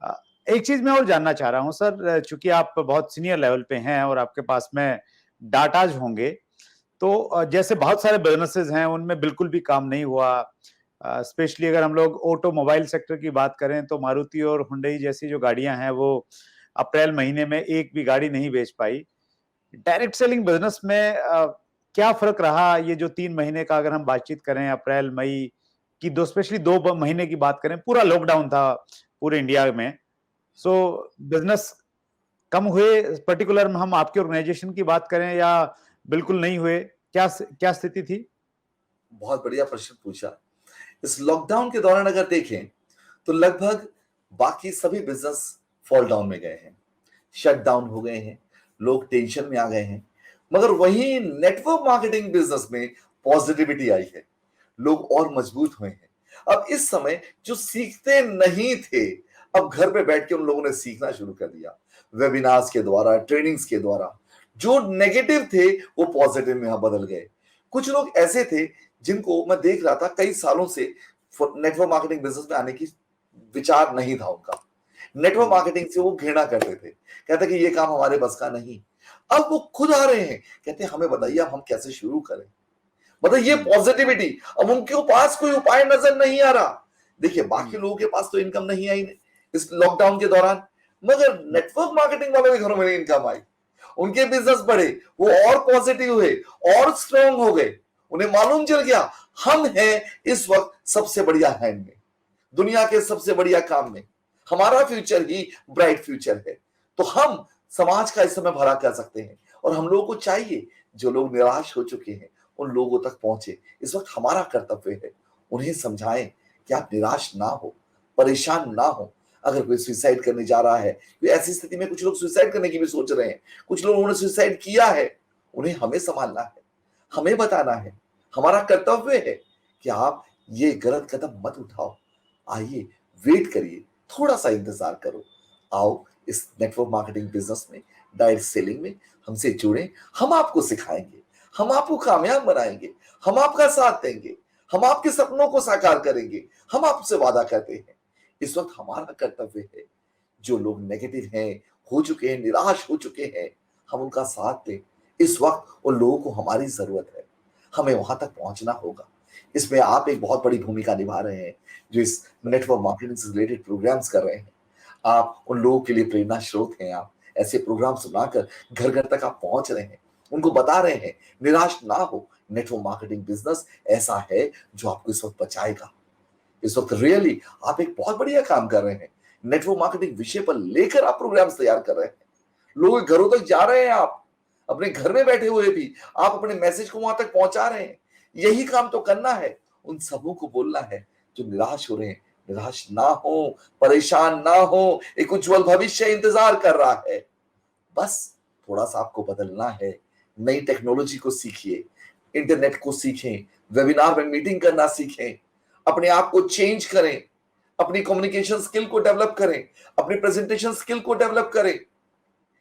अ, एक चीज मैं और जानना चाह रहा हूँ सर, चूंकि आप बहुत सीनियर लेवल पे हैं और आपके पास में डाटाज होंगे, तो जैसे बहुत सारे बिजनेसेस हैं उनमें बिल्कुल भी काम नहीं हुआ। स्पेशली अगर हम लोग ऑटोमोबाइल सेक्टर की बात करें तो मारुति और हुंडई जैसी जो गाड़ियां हैं वो अप्रैल महीने में एक भी गाड़ी नहीं बेच पाई। डायरेक्ट सेलिंग बिजनेस में क्या फर्क रहा? ये जो 3 महीने का अगर हम बातचीत करें, अप्रैल मई की, दो स्पेशली 2 महीने की बात करें, पूरा लॉकडाउन था पूरे इंडिया में। सो बिजनेस कम हुए, पर्टिकुलर हम आपके ऑर्गेनाइजेशन की बात करें, या बिल्कुल नहीं हुए? क्या स्थिति थी? बहुत बढ़िया प्रश्न पूछा। इस लॉकडाउन के दौरान अगर देखें तो लगभग बाकी सभी बिजनेस फॉल डाउन में गए हैं, शट डाउन हो गए हैं, लोग टेंशन में आ गए हैं। मगर वहीं नेटवर्क मार्केटिंग बिजनेस में पॉजिटिविटी आई है, लोग और मजबूत हुए हैं। अब इस समय जो सीखते नहीं थे, अब घर पे बैठ के उन लोगों ने सीखना शुरू कर दिया, वेबिनार्स के द्वारा, ट्रेनिंग्स के द्वारा। जो नेगेटिव थे वो पॉजिटिव में बदल गए। कुछ लोग ऐसे थे जिनको मैं देख रहा था कई सालों से नेटवर्क मार्केटिंग बिजनेस में आने की विचार नहीं था उनका। नेटवर्क मार्केटिंग से वो घृणा करते थे, कहते कि ये काम हमारे बस का नहीं। अब वो खुद आ रहे हैं, कहते हमें बताइए अब हम कैसे शुरू करें। मतलब ये पॉजिटिविटी, अब उनके पास कोई उपाय नजर नहीं आ रहा। देखिए बाकी लोगों के पास तो इनकम नहीं आई इस लॉकडाउन के दौरान, मगर नेटवर्क मार्केटिंग वालों के घरों में इनकम आई, उनके बिजनेस बढ़े, वो और पॉजिटिव हुए, और स्ट्रांग हो गए। उन्हें मालूम चल गया हम हैं इस वक्त सबसे बढ़िया हैंड में, दुनिया के सबसे बढ़िया काम में, हमारा फ्यूचर ही ब्राइट फ्यूचर है। तो हम समाज का इस समय भला कर सकते हैं। और हम लोगों को चाहिए जो लोग निराश हो चुके हैं उन लोगों तक पहुंचे। इस वक्त हमारा कर्तव्य है उन्हें समझाएं कि आप निराश ना हो, परेशान ना हो। अगर कोई सुसाइड करने जा रहा है, ऐसी स्थिति में कुछ लोग सुसाइड करने की भी सोच रहे हैं, कुछ लोगों ने सुसाइड किया है, उन्हें हमें संभालना है, हमें बताना है। हमारा कर्तव्य है कि आप ये गलत कदम मत उठाओ, आइए वेट करिए, थोड़ा सा इंतजार करो। आओ इस नेटवर्क मार्केटिंग बिजनेस में, डायरेक्ट सेलिंग में हमसे जुड़ें। हम आपको सिखाएंगे, हम आपको कामयाब बनाएंगे, हम आपका साथ देंगे, हम आपके सपनों को साकार करेंगे। हम आपसे वादा करते हैं। इस वक्त हमारा कर्तव्य है, जो लोग नेगेटिव हैं, हो चुके हैं, निराश हो चुके हैं, हम उनका साथ दें। इस वक्त उन लोगों को हमारी जरूरत है, हमें वहां तक पहुंचना होगा। इसमें आप एक बहुत बड़ी भूमिका निभा रहे हैं, जो इस नेटवर्क मार्केटिंग से रिलेटेड प्रोग्राम्स कर रहे हैं। आप उन लोगों के लिए प्रेरणा स्रोत हैं। आप ऐसे प्रोग्राम सुनाकर घर घर तक आप पहुंच रहे हैं, उनको बता रहे हैं निराश ना हो, नेटवर्क मार्केटिंग बिजनेस ऐसा है जो आपको इस वक्त बचाएगा। इस वक्त रियली आप एक बहुत बढ़िया काम कर रहे हैं। नेटवर्क मार्केटिंग विषय पर लेकर आप प्रोग्राम्स तैयार कर रहे हैं, लोगों के घरों तक जा रहे हैं। आप अपने घर में बैठे हुए भी आप अपने मैसेज को वहां तक पहुंचा रहे हैं। यही काम तो करना है, उन सबों को बोलना है जो निराश हो रहे हैं, निराश ना हो, परेशान ना हो, एक उज्जवल भविष्य इंतजार कर रहा है। बस थोड़ा सा आपको बदलना है। नई टेक्नोलॉजी को सीखिए, इंटरनेट को सीखें, वेबिनार में मीटिंग करना सीखें, अपने आप को चेंज करें, अपनी कम्युनिकेशन स्किल को डेवलप करें, अपनी प्रेजेंटेशन स्किल को डेवलप करें,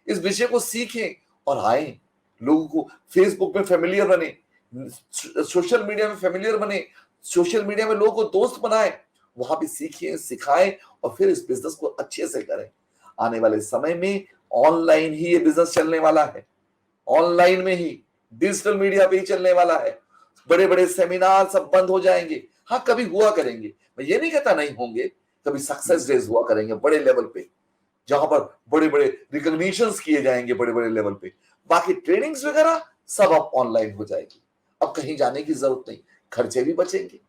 इस विषय को सीखें और आए। लोगों को फेसबुक में फेमिलियर बने, सोशल मीडिया में फेमिलियर बने, सोशल मीडिया में लोगों को दोस्त बनाए, वहां भी सीखिए, सिखाएं और फिर इस बिजनेस को अच्छे से करें। आने वाले समय में ऑनलाइन ही ये बिजनेस चलने वाला है, ऑनलाइन में ही, डिजिटल मीडिया पे ही चलने वाला है। बड़े बड़े सेमिनार सब बंद हो जाएंगे। हाँ कभी हुआ करेंगे, मैं ये नहीं कहता नहीं होंगे, कभी सक्सेस डेज हुआ करेंगे बड़े लेवल पे, जहां पर बड़े बड़े रिकॉग्निशंस किए जाएंगे बड़े बड़े लेवल पे। बाकी ट्रेनिंग्स वगैरह सब अब ऑनलाइन हो जाएगी, अब कहीं जाने की जरूरत नहीं, खर्चे भी बचेंगे,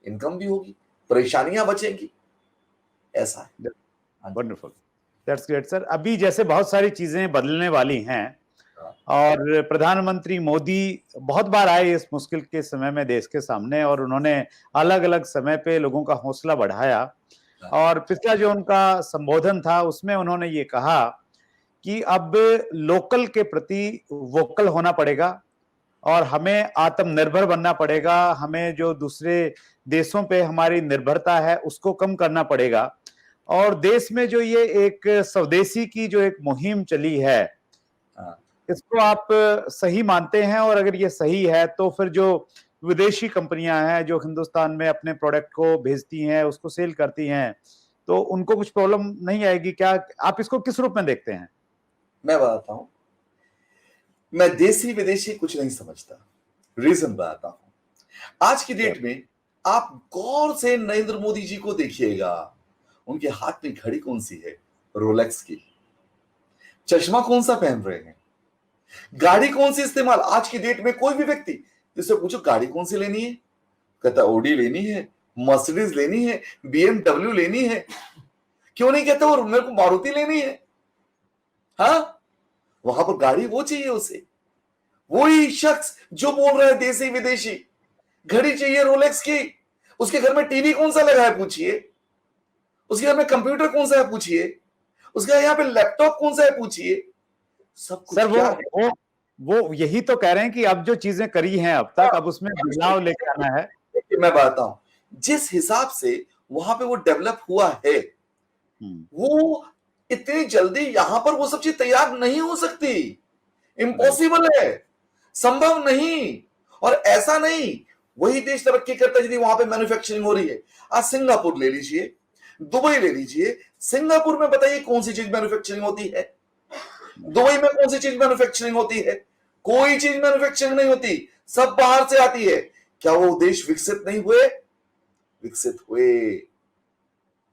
इनकम भी होगी, परेशानियां बचेंगी। ऐसा है। Wonderful, that's great sir. अभी जैसे बहुत सारी चीजें बदलने वाली हैं और प्रधानमंत्री मोदी बहुत बार आए इस मुश्किल के समय में देश के सामने, और उन्होंने अलग अलग समय पे लोगों का हौसला बढ़ाया। और पिछला जो उनका संबोधन था उसमें उन्होंने ये कहा कि अब लोकल के प्रति वोकल होना पड़ेगा और हमें आत्मनिर्भर बनना पड़ेगा। हमें जो दूसरे देशों पे हमारी निर्भरता है उसको कम करना पड़ेगा। और देश में जो ये एक स्वदेशी की जो एक मुहिम चली है, हाँ, इसको आप सही मानते हैं? और अगर ये सही है तो फिर जो विदेशी कंपनियां हैं जो हिंदुस्तान में अपने प्रोडक्ट को भेजती हैं, उसको सेल करती हैं, तो उनको कुछ प्रॉब्लम नहीं आएगी क्या? आप इसको किस रूप में देखते हैं? मैं बताता हूं। मैं देसी विदेशी कुछ नहीं समझता। रीजन बताता हूं। आज की डेट में आप गौर से नरेंद्र मोदी जी को देखिएगा, उनके हाथ में घड़ी कौन सी है? रोलेक्स की। चश्मा कौन सा पहन रहे हैं? गाड़ी कौन सी इस्तेमाल? आज की डेट में कोई भी व्यक्ति जिससे पूछो गाड़ी कौन सी लेनी है, कहता ओडी लेनी है, मर्सिडीज लेनी है, बीएमडब्ल्यू लेनी है। क्यों नहीं कहता और मेरे को मारुति लेनी है? हाँ, वहां पर गाड़ी वो चाहिए उसे। वही शख्स जो बोल रहा है देसी विदेशी, घड़ी चाहिए रोलेक्स की। उसके घर में टीवी कौन सा लगा है पूछिए, उसके घर में कंप्यूटर कौन सा है पूछिए, उसके यहाँ पे लैपटॉप कौन सा है पूछिए। सब कुछ सर क्या है? वो यही तो कह रहे हैं कि अब जो चीजें करी हैं अब तक, अब उसमें बदलाव लेके आना है। देखिए, मैं बताता हूं, जिस हिसाब से वहां पे वो डेवलप हुआ है, वो इतनी जल्दी यहां पर वो सब चीज तैयार नहीं हो सकती। इम्पॉसिबल है, संभव नहीं। और ऐसा नहीं वही देश तरक्की करता है यदि वहां पे मैन्युफैक्चरिंग हो रही है। आज सिंगापुर ले लीजिए, दुबई ले लीजिए। सिंगापुर में बताइए कौन सी चीज मैन्युफैक्चरिंग होती है? दुबई में कौन सी चीज मैन्युफैक्चरिंग होती है? कोई चीज मैन्युफैक्चरिंग नहीं होती, सब बाहर से आती है। क्या वो देश विकसित नहीं हुए? विकसित हुए।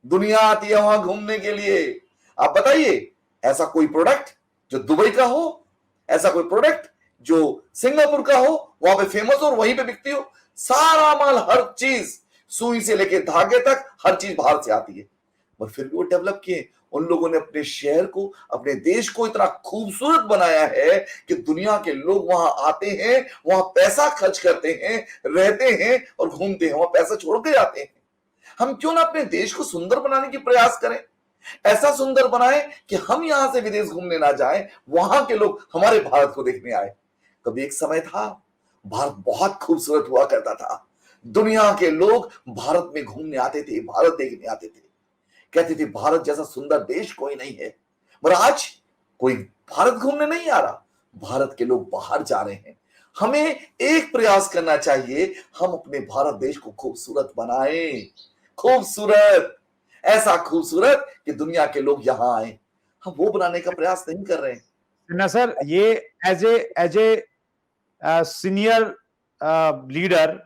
दुनिया आती है वहां घूमने के लिए। आप बताइए, ऐसा कोई प्रोडक्ट जो दुबई का हो, ऐसा कोई प्रोडक्ट जो सिंगापुर का हो, वहां पे फेमस हो और वहीं पे बिकती हो? सारा माल, हर चीज, सुई से लेके धागे तक हर चीज बाहर से आती है। और फिर भी वो डेवलप किए। उन लोगों ने अपने शहर को, अपने देश को इतना खूबसूरत बनाया है कि दुनिया के लोग वहां आते हैं, वहां पैसा खर्च करते हैं, रहते हैं और घूमते हैं, वहां पैसा छोड़ के जाते हैं। हम क्यों ना अपने देश को सुंदर बनाने की प्रयास करें? ऐसा सुंदर बनाए कि हम यहां से विदेश घूमने ना जाएं, वहां के लोग हमारे भारत को देखने आए। कभी एक समय था, भारत बहुत खूबसूरत हुआ करता था। दुनिया के लोग भारत में घूमने आते थे, भारत देखने आते थे, कहते थे भारत जैसा सुंदर देश कोई नहीं है। पर आज कोई भारत घूमने नहीं आ रहा, भारत के लोग बाहर जा रहे हैं। हमें एक प्रयास करना चाहिए, हम अपने भारत देश को खूबसूरत बनाएं। खूबसूरत, ऐसा खूबसूरत कि दुनिया के लोग यहां आए। हम वो बनाने का प्रयास नहीं कर रहे हैं। ना सर, ये एज ए सीनियर लीडर,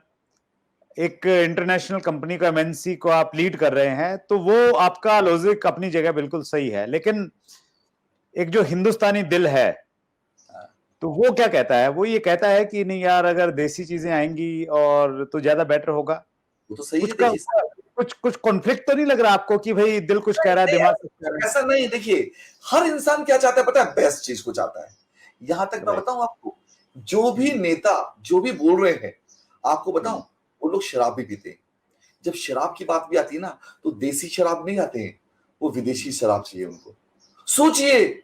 एक इंटरनेशनल कंपनी का एमएनसी को आप लीड कर रहे हैं, तो वो आपका लॉजिक अपनी जगह बिल्कुल सही है। लेकिन एक जो हिंदुस्तानी दिल है, तो वो क्या कहता है? वो ये कहता है कि नहीं यार, अगर देसी चीजें आएंगी और तो ज्यादा बेटर होगा। वो तो सही कुछ है। का देखिए, कुछ कॉन्फ्लिक्ट तो नहीं लग रहा आपको कि भाई दिल कुछ कह रहा है, नहीं, दिमाग कुछ कह रहा ऐसा नहीं। देखिए, हर इंसान क्या चाहता है पता है? बेस्ट चीज को चाहता है। यहां तक मैं है? बताऊं आपको, जो भी नेता जो भी बोल रहे हैं, आपको बताऊं, राइट। वो लोग शराब भी पीते हैं। जब शराब की बात भी आती है ना, तो देसी शराब नहीं आते हैं, वो विदेशी शराब चाहिए उनको। सोचिए,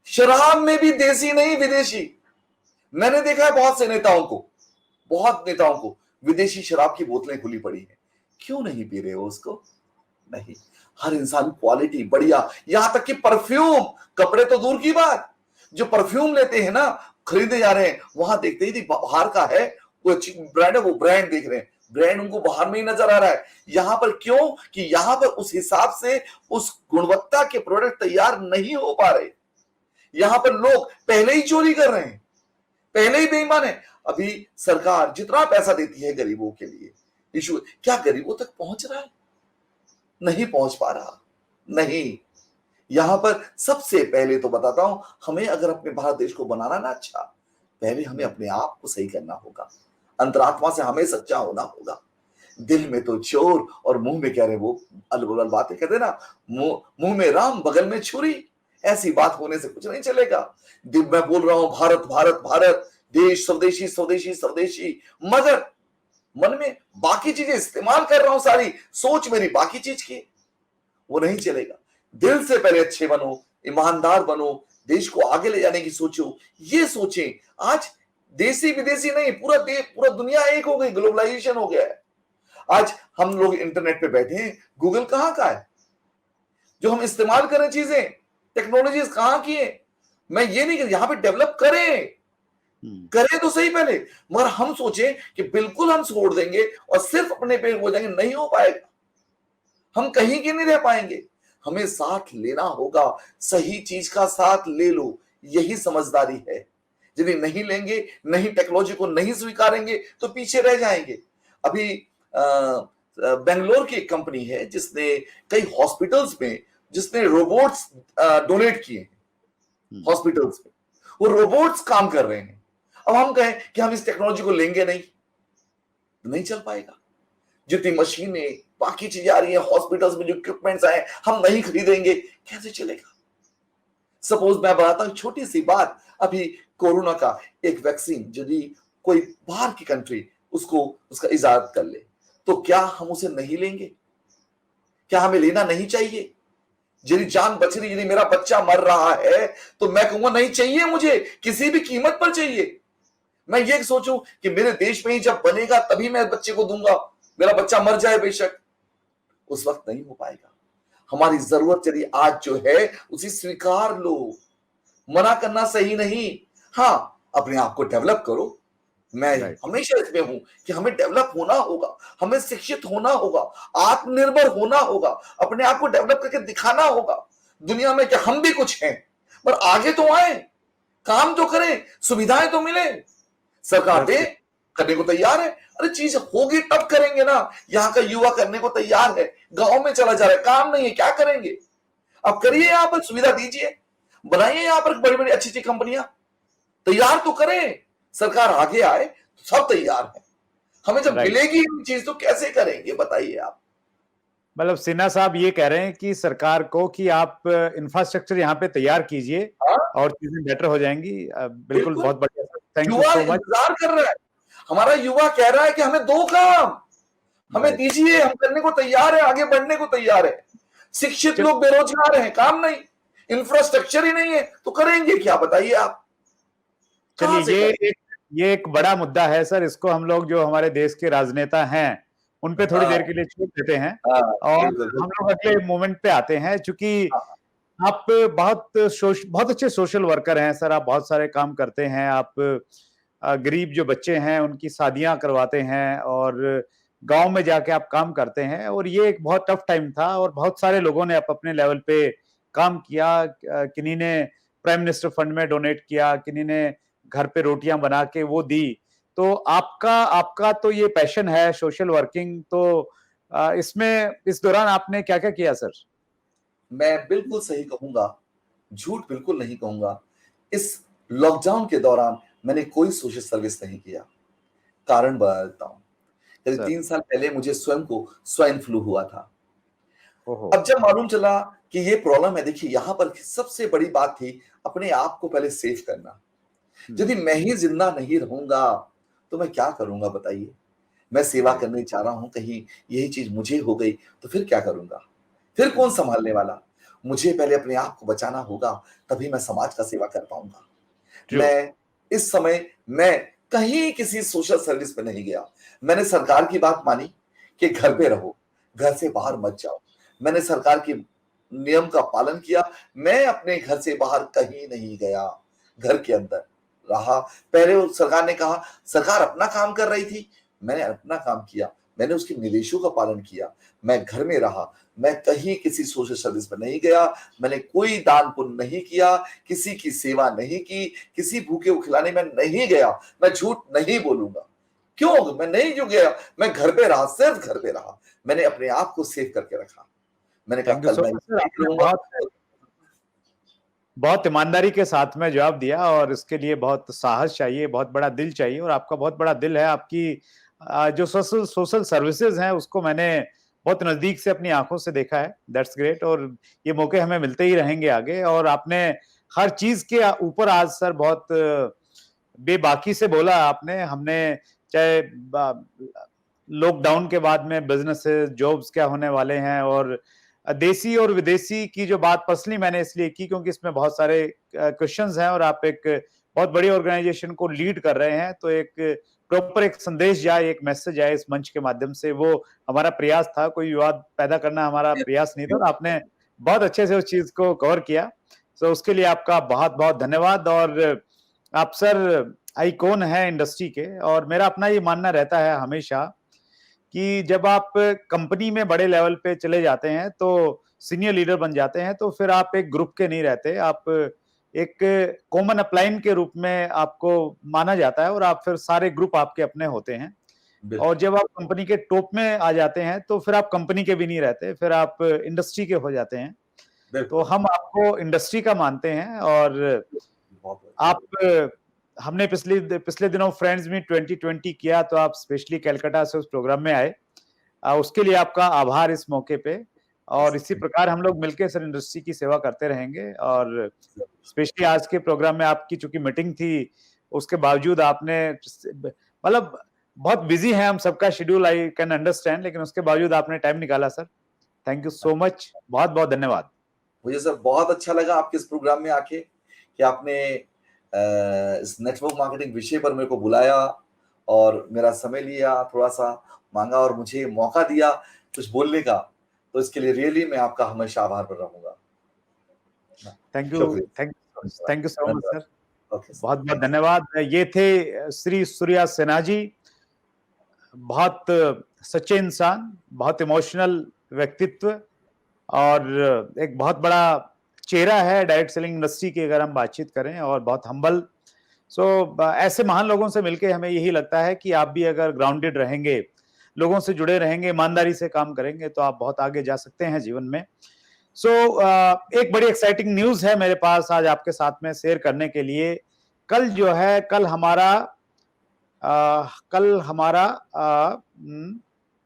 शराब में भी देसी नहीं, विदेशी। मैंने देखा है बहुत से नेताओं को, बहुत नेताओं को विदेशी शराब की बोतलें खुली पड़ी हैं। क्यों नहीं पी रहे हो उसको? नहीं। हर इंसान क्वालिटी बढ़िया, यहां तक कि परफ्यूम, कपड़े तो दूर की बात, जो परफ्यूम लेते हैं ना, खरीदे जा रहे हैं, वहां देखते ही बाहर का है, कोई अच्छी ब्रांड है, वो ब्रांड देख रहे हैं, ब्रांड उनको बाहर में ही नजर आ रहा है। यहां पर क्यों? कि यहां पर उस हिसाब से उस गुणवत्ता के प्रोडक्ट तैयार नहीं हो पा रहे। यहां पर लोग पहले ही चोरी कर रहे हैं, पहले ही बेईमान है। अभी सरकार जितना पैसा देती है गरीबों के लिए, इशू क्या गरीबों तक पहुंच रहा है? नहीं पहुंच पा रहा। नहीं। यहां पर सबसे पहले तो बताता हूं, हमें अगर अपने भारत देश को बनाना ना अच्छा, पहले हमें अपने आप को सही करना होगा। अंतरात्मा से हमें सच्चा होना होगा। दिल में तो चोर और मुंह में कह रहे वो अलग बातें कहते ना, मुंह में राम बगल में छुरी। ऐसी बात होने से कुछ नहीं चलेगा। दिल में बोल रहा हूं भारत भारत भारत, देश स्वदेशी स्वदेशी स्वदेशी, मगर मन में बाकी चीजें इस्तेमाल कर रहा हूं सारी, सोच मेरी बाकी चीज की। वो नहीं चलेगा। दिल से पहले अच्छे बनो, ईमानदार बनो, देश को आगे ले जाने की सोचो। ये सोचें। आज देसी विदेशी नहीं, पूरा दुनिया एक हो गई, ग्लोबलाइजेशन हो गया है। आज हम लोग इंटरनेट पे बैठे हैं, गूगल कहां का है? जो हम इस्तेमाल करें चीजें, टेक्नोलॉजीज कहां की है। मैं ये नहीं यहां पे डेवलप करें तो सही पहले, मगर हम सोचे कि बिल्कुल हम छोड़ देंगे और सिर्फ अपने पे हो जाएंगे, नहीं हो पाएगा। हम कहीं के नहीं रह पाएंगे। हमें साथ लेना होगा, सही चीज का साथ ले लो, यही समझदारी है। यदि नहीं लेंगे, नहीं टेक्नोलॉजी को नहीं स्वीकारेंगे तो पीछे रह जाएंगे। अभी बेंगलोर की एक कंपनी है जिसने कई हॉस्पिटल्स में जिसने रोबोट्स डोनेट किए हैं हॉस्पिटल्स में, वो रोबोट्स काम कर रहे हैं। अब हम कहें कि हम इस टेक्नोलॉजी को लेंगे नहीं, तो नहीं चल पाएगा। जितनी मशीनें बाकी चीजें आ रही हैं, हॉस्पिटल्स में जो इक्विपमेंट्स आए, हम नहीं खरीदेंगे, कैसे चलेगा। सपोज मैं बताता हूं छोटी सी बात, अभी कोरोना का एक वैक्सीन यदि कोई बाहर की कंट्री उसको उसका इजाद कर ले, तो क्या हम उसे नहीं लेंगे? क्या हमें लेना नहीं चाहिए? यदि जान बच रही, यदि मेरा बच्चा मर रहा है, तो मैं कहूंगा नहीं चाहिए, मुझे किसी भी कीमत पर चाहिए। मैं ये सोचूं कि मेरे देश में ही जब बनेगा तभी मैं बच्चे को दूंगा, मेरा बच्चा मर जाए बेशक, उस वक्त नहीं हो पाएगा। हमारी जरूरत यदि आज जो है उसे स्वीकार लो, मना करना सही नहीं। हाँ, अपने आप को डेवलप करो। मैं हमेशा इसमें हूं कि हमें डेवलप होना होगा, हमें शिक्षित होना होगा, आत्मनिर्भर होना होगा, अपने आप को डेवलप करके दिखाना होगा दुनिया में कि हम भी कुछ हैं। पर आगे तो आए, काम तो करें, सुविधाएं तो मिले, सरकार दे, करने को तैयार है। अरे चीज होगी तब करेंगे ना। यहाँ का युवा करने को तैयार है, गांव में चला जा रहा है, काम नहीं है, क्या करेंगे। अब करिए, यहाँ पर सुविधा दीजिए, बनाइए यहाँ पर बड़ी बड़ी अच्छी अच्छी कंपनियां, तैयार तो करें, सरकार आगे आए तो सब तैयार है। हमें जब मिलेगी चीज तो कैसे करेंगे, बताइए आप। मतलब सिन्हा साहब ये कह रहे हैं कि सरकार को कि आप इंफ्रास्ट्रक्चर यहाँ पे तैयार कीजिए और चीजें बेटर हो जाएंगी। बिल्कुल, बहुत बढ़िया, थैंक यू सो मच। इंतजार कर रहा है, हमारा युवा कह रहा है कि हमें दो काम, हमें दीजिए, हम करने को तैयार है, आगे बढ़ने को तैयार है। शिक्षित लोग बेरोजगार हैं, काम नहीं, इंफ्रास्ट्रक्चर ही नहीं है, तो करेंगे क्या, बताइए आप। चलिए, ये एक बड़ा मुद्दा है सर, इसको हम लोग जो हमारे देश के राजनेता हैं उन पे थोड़ी देर के लिए छोड़ देते हैं और हम लोग अगले मोमेंट पे आते हैं। चूंकि आप बहुत अच्छे सोशल वर्कर हैं सर, आप बहुत सारे काम करते हैं। आप गरीब जो बच्चे हैं उनकी शादियां करवाते हैं और गांव में जाके आप काम करते हैं, और ये एक बहुत टफ टाइम था और बहुत सारे लोगों ने अपने लेवल पे काम किया। किन्हीं ने प्राइम मिनिस्टर फंड में डोनेट किया, किन्हीं ने घर पे रोटियां बना के वो दी। तो आपका तो ये पैशन है सोशल वर्किंग, तो इसमें इस दौरान आपने क्या क्या किया सर? मैं बिल्कुल सही कहूंगा, झूठ बिल्कुल नहीं कहूंगा। इस लॉकडाउन के दौरान मैंने कोई सोशल सर्विस नहीं किया। कारण बताता हूं, करीब 3 साल पहले मुझे स्वयं को स्वाइन फ्लू हुआ था। अब जब मालूम चला कि ये प्रॉब्लम है, देखिए यहां पर सबसे बड़ी बात थी अपने आप को पहले सेफ करना। यदि मैं ही जिंदा नहीं रहूंगा तो मैं क्या करूंगा, बताइए। मैं सेवा करने जा रहा हूं, कहीं यही चीज मुझे हो गई तो फिर क्या करूंगा, फिर कौन संभालने वाला। मुझे पहले अपने आप को बचाना होगा, तभी मैं समाज का सेवा कर पाऊंगा। मैं इस समय मैं कहीं किसी सोशल सर्विस पे नहीं गया। मैंने सरकार की बात मानी कि घर पे रहो, घर से बाहर मत जाओ। मैंने सरकार के नियम का पालन किया। मैं अपने घर से बाहर कहीं नहीं गया, घर के अंदर रहा। पहले सरकार ने कहा, सरकार अपना काम कर रही थी, मैंने अपना काम किया, मैंने उसके निर्देशों का पालन किया। मैं घर में रहा, मैं कहीं किसी सोशल सर्विस में नहीं गया, मैंने कोई दान पुण्य नहीं किया, किसी की सेवा नहीं की, किसी भूखे को खिलाने में नहीं गया। मैं झूठ नहीं बोलूंगा। क्यों मैं नहीं जो गया, मैं घर पे रहा, सिर्फ घर पे रहा। मैंने अपने आप को सेव करके रखा। मैंने कहा कल मैं बहुत ईमानदारी के साथ में जवाब दिया, और इसके लिए बहुत साहस चाहिए, बहुत बड़ा दिल चाहिए, और आपका बहुत बड़ा दिल है। आपकी जो सोशल सर्विसेज हैं उसको मैंने बहुत नजदीक से अपनी आंखों से देखा है। दैट्स ग्रेट, और ये मौके हमें मिलते ही रहेंगे आगे। और आपने हर चीज के ऊपर आज सर बहुत बेबाकी से बोला आपने। हमने चाहे लॉकडाउन के बाद में बिजनेसेस, जॉब्स क्या होने वाले हैं, और देसी और विदेशी की जो बात पर्सनली मैंने इसलिए की क्योंकि इसमें बहुत सारे क्वेश्चंस हैं, और आप एक बहुत बड़ी ऑर्गेनाइजेशन को लीड कर रहे हैं, तो एक प्रॉपर एक संदेश जाए, एक मैसेज आए इस मंच के माध्यम से, वो हमारा प्रयास था। कोई विवाद पैदा करना हमारा प्रयास नहीं था, और आपने बहुत अच्छे से उस चीज को कवर किया। तो उसके लिए आपका बहुत बहुत धन्यवाद। और आप सर आइकॉन है इंडस्ट्री के, और मेरा अपना ये मानना रहता है हमेशा कि जब आप कंपनी में बड़े लेवल पे चले जाते हैं तो सीनियर लीडर बन जाते हैं, तो फिर आप एक ग्रुप के नहीं रहते, आप एक कॉमन अपलाइन के रूप में आपको माना जाता है और आप फिर सारे ग्रुप आपके अपने होते हैं। और जब आप कंपनी के टॉप में आ जाते हैं तो फिर आप कंपनी के भी नहीं रहते, फिर आप इंडस्ट्री के हो जाते हैं। तो हम आपको इंडस्ट्री का मानते हैं। और आप हमने पिछले दिनों फ्रेंड्स मीट 2020 किया, तो आप स्पेशली कलकत्ता से उस प्रोग्राम में आए, उसके लिए आपका आभार इस मौके पे। और इसी प्रकार हम लोग मिलकर सर इंडस्ट्री की सेवा करते रहेंगे। और स्पेशली आज के प्रोग्राम में आपकी चूंकि मीटिंग थी, उसके बावजूद आपने मतलब बहुत बिजी है हम सबका शेड्यूल, आई कैन अंडरस्टैंड, लेकिन उसके बावजूद आपने टाइम निकाला sir. Thank you so much, बहुत बहुत धन्यवाद। मुझे सर बहुत अच्छा लगा आपके इस प्रोग्राम में आके कि आपने इस नेटवर्क मार्केटिंग विषय पर मेरे को बुलाया और मेरा समय लिया, थोड़ा सा मांगा और मुझे मौका दिया कुछ बोलने का। तो इसके लिए रियली मैं आपका हमेशा आभार पर रहूंगा। Thank you so much sir, बहुत बहुत धन्यवाद। ये थे श्री सूर्या सिन्हा जी, बहुत सच्चे इंसान, बहुत इमोशनल व्यक्तित्व और एक बहुत बड़ा चेहरा है डायरेक्ट सेलिंग इंडस्ट्री की अगर हम बातचीत करें, और बहुत हम्बल। ऐसे महान लोगों से मिलके हमें यही लगता है कि आप भी अगर ग्राउंडेड रहेंगे, लोगों से जुड़े रहेंगे, ईमानदारी से काम करेंगे, तो आप बहुत आगे जा सकते हैं जीवन में। एक बड़ी एक्साइटिंग न्यूज है मेरे पास आज आपके साथ में शेयर करने के लिए। कल हमारा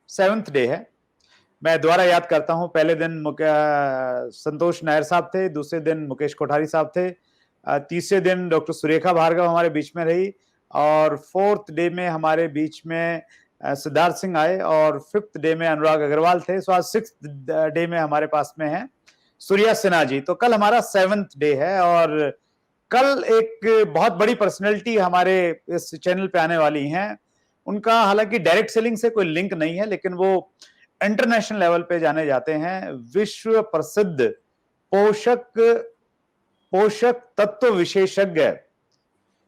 7th डे है। मैं दोबारा याद करता हूं, पहले दिन संतोष नायर साहब थे, दूसरे दिन मुकेश कोठारी साहब थे, तीसरे दिन डॉक्टर सुरेखा भार्गव हमारे बीच में रही, और 4th डे में हमारे बीच में सिद्धार्थ सिंह आए, और 5th डे में अनुराग अग्रवाल थे। आज 6th डे में हमारे पास में है सूर्या सिन्हा जी। तो कल हमारा 7th डे है, और कल एक बहुत बड़ी पर्सनैलिटी हमारे इस चैनल पे आने वाली हैं। उनका हालांकि डायरेक्ट सेलिंग से कोई लिंक नहीं है, लेकिन वो इंटरनेशनल लेवल पे जाने जाते हैं। विश्व प्रसिद्ध पोषक तत्व विशेषज्ञ,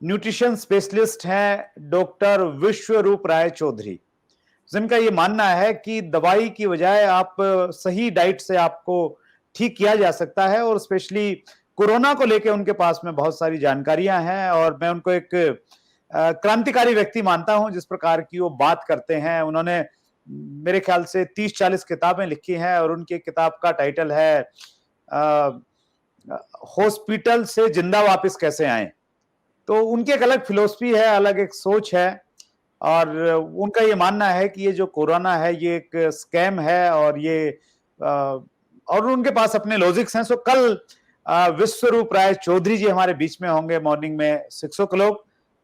न्यूट्रिशन स्पेशलिस्ट हैं डॉक्टर विश्वरूप राय चौधरी, जिनका ये मानना है कि दवाई की बजाय आप सही डाइट से आपको ठीक किया जा सकता है। और स्पेशली कोरोना को लेकर उनके पास में बहुत सारी जानकारियां हैं, और मैं उनको एक क्रांतिकारी व्यक्ति मानता हूं जिस प्रकार की वो बात करते हैं। उन्होंने मेरे ख्याल से 30-40 किताबें लिखी हैं, और उनकी किताब का टाइटल है हॉस्पिटल से जिंदा वापस कैसे आए। तो उनकी एक अलग फिलोसफी है, अलग एक सोच है, और उनका ये मानना है कि ये जो कोरोना है ये एक स्कैम है, और उनके पास अपने लॉजिक्स हैं। कल विश्वरूप राय चौधरी जी हमारे बीच में होंगे मॉर्निंग में 6 o'clock,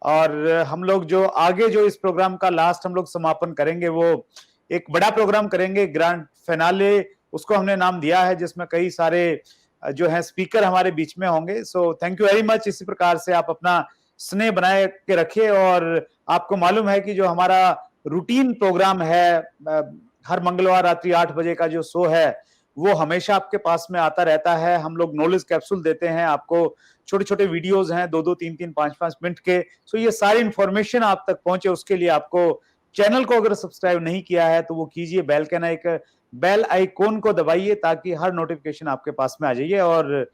और हम लोग जो आगे जो इस प्रोग्राम का लास्ट हम लोग समापन करेंगे, वो एक बड़ा प्रोग्राम करेंगे, ग्रैंड फिनाले उसको हमने नाम दिया है, जिसमें कई सारे जो है स्पीकर हमारे बीच में होंगे। Thank you very much. इसी प्रकार से आप अपना स्नेह बनाए के रखिए, और आपको मालूम है कि जो हमारा रूटीन प्रोग्राम है, हर मंगलवार रात्रि 8 बजे का जो शो है, वो हमेशा आपके पास में आता रहता है। हम लोग नॉलेज कैप्सूल देते हैं आपको, छोटे छोटे वीडियोस हैं 2-2, 3-3, 5-5 मिनट के। ये सारी इंफॉर्मेशन आप तक पहुंचे, उसके लिए आपको चैनल को अगर सब्सक्राइब नहीं किया है तो वो कीजिए, बेल आइकॉन को दबाइए, ताकि हर नोटिफिकेशन आपके पास में आ जाइए। और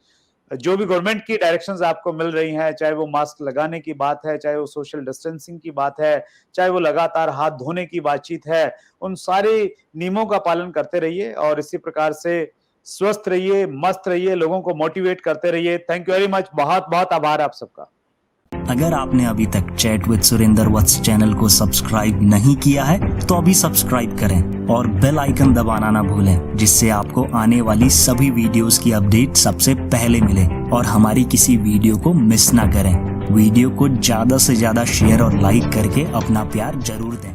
जो भी गवर्नमेंट की डायरेक्शंस आपको मिल रही हैं, चाहे वो मास्क लगाने की बात है, चाहे वो सोशल डिस्टेंसिंग की बात है, चाहे वो लगातार हाथ धोने की बातचीत है, उन सारे नियमों का पालन करते रहिए, और इसी प्रकार से स्वस्थ रहिए, मस्त रहिए, लोगों को मोटिवेट करते रहिए। थैंक यू वेरी मच, बहुत बहुत आभार आप सबका। अगर आपने अभी तक chat with Surendra Vats channel को सब्सक्राइब नहीं किया है तो अभी सब्सक्राइब करें और बेल आइकन दबाना ना भूलें, जिससे आपको आने वाली सभी वीडियोस की अपडेट सबसे पहले मिले और हमारी किसी वीडियो को मिस ना करें। वीडियो को ज्यादा से ज्यादा शेयर और लाइक करके अपना प्यार जरूर दें।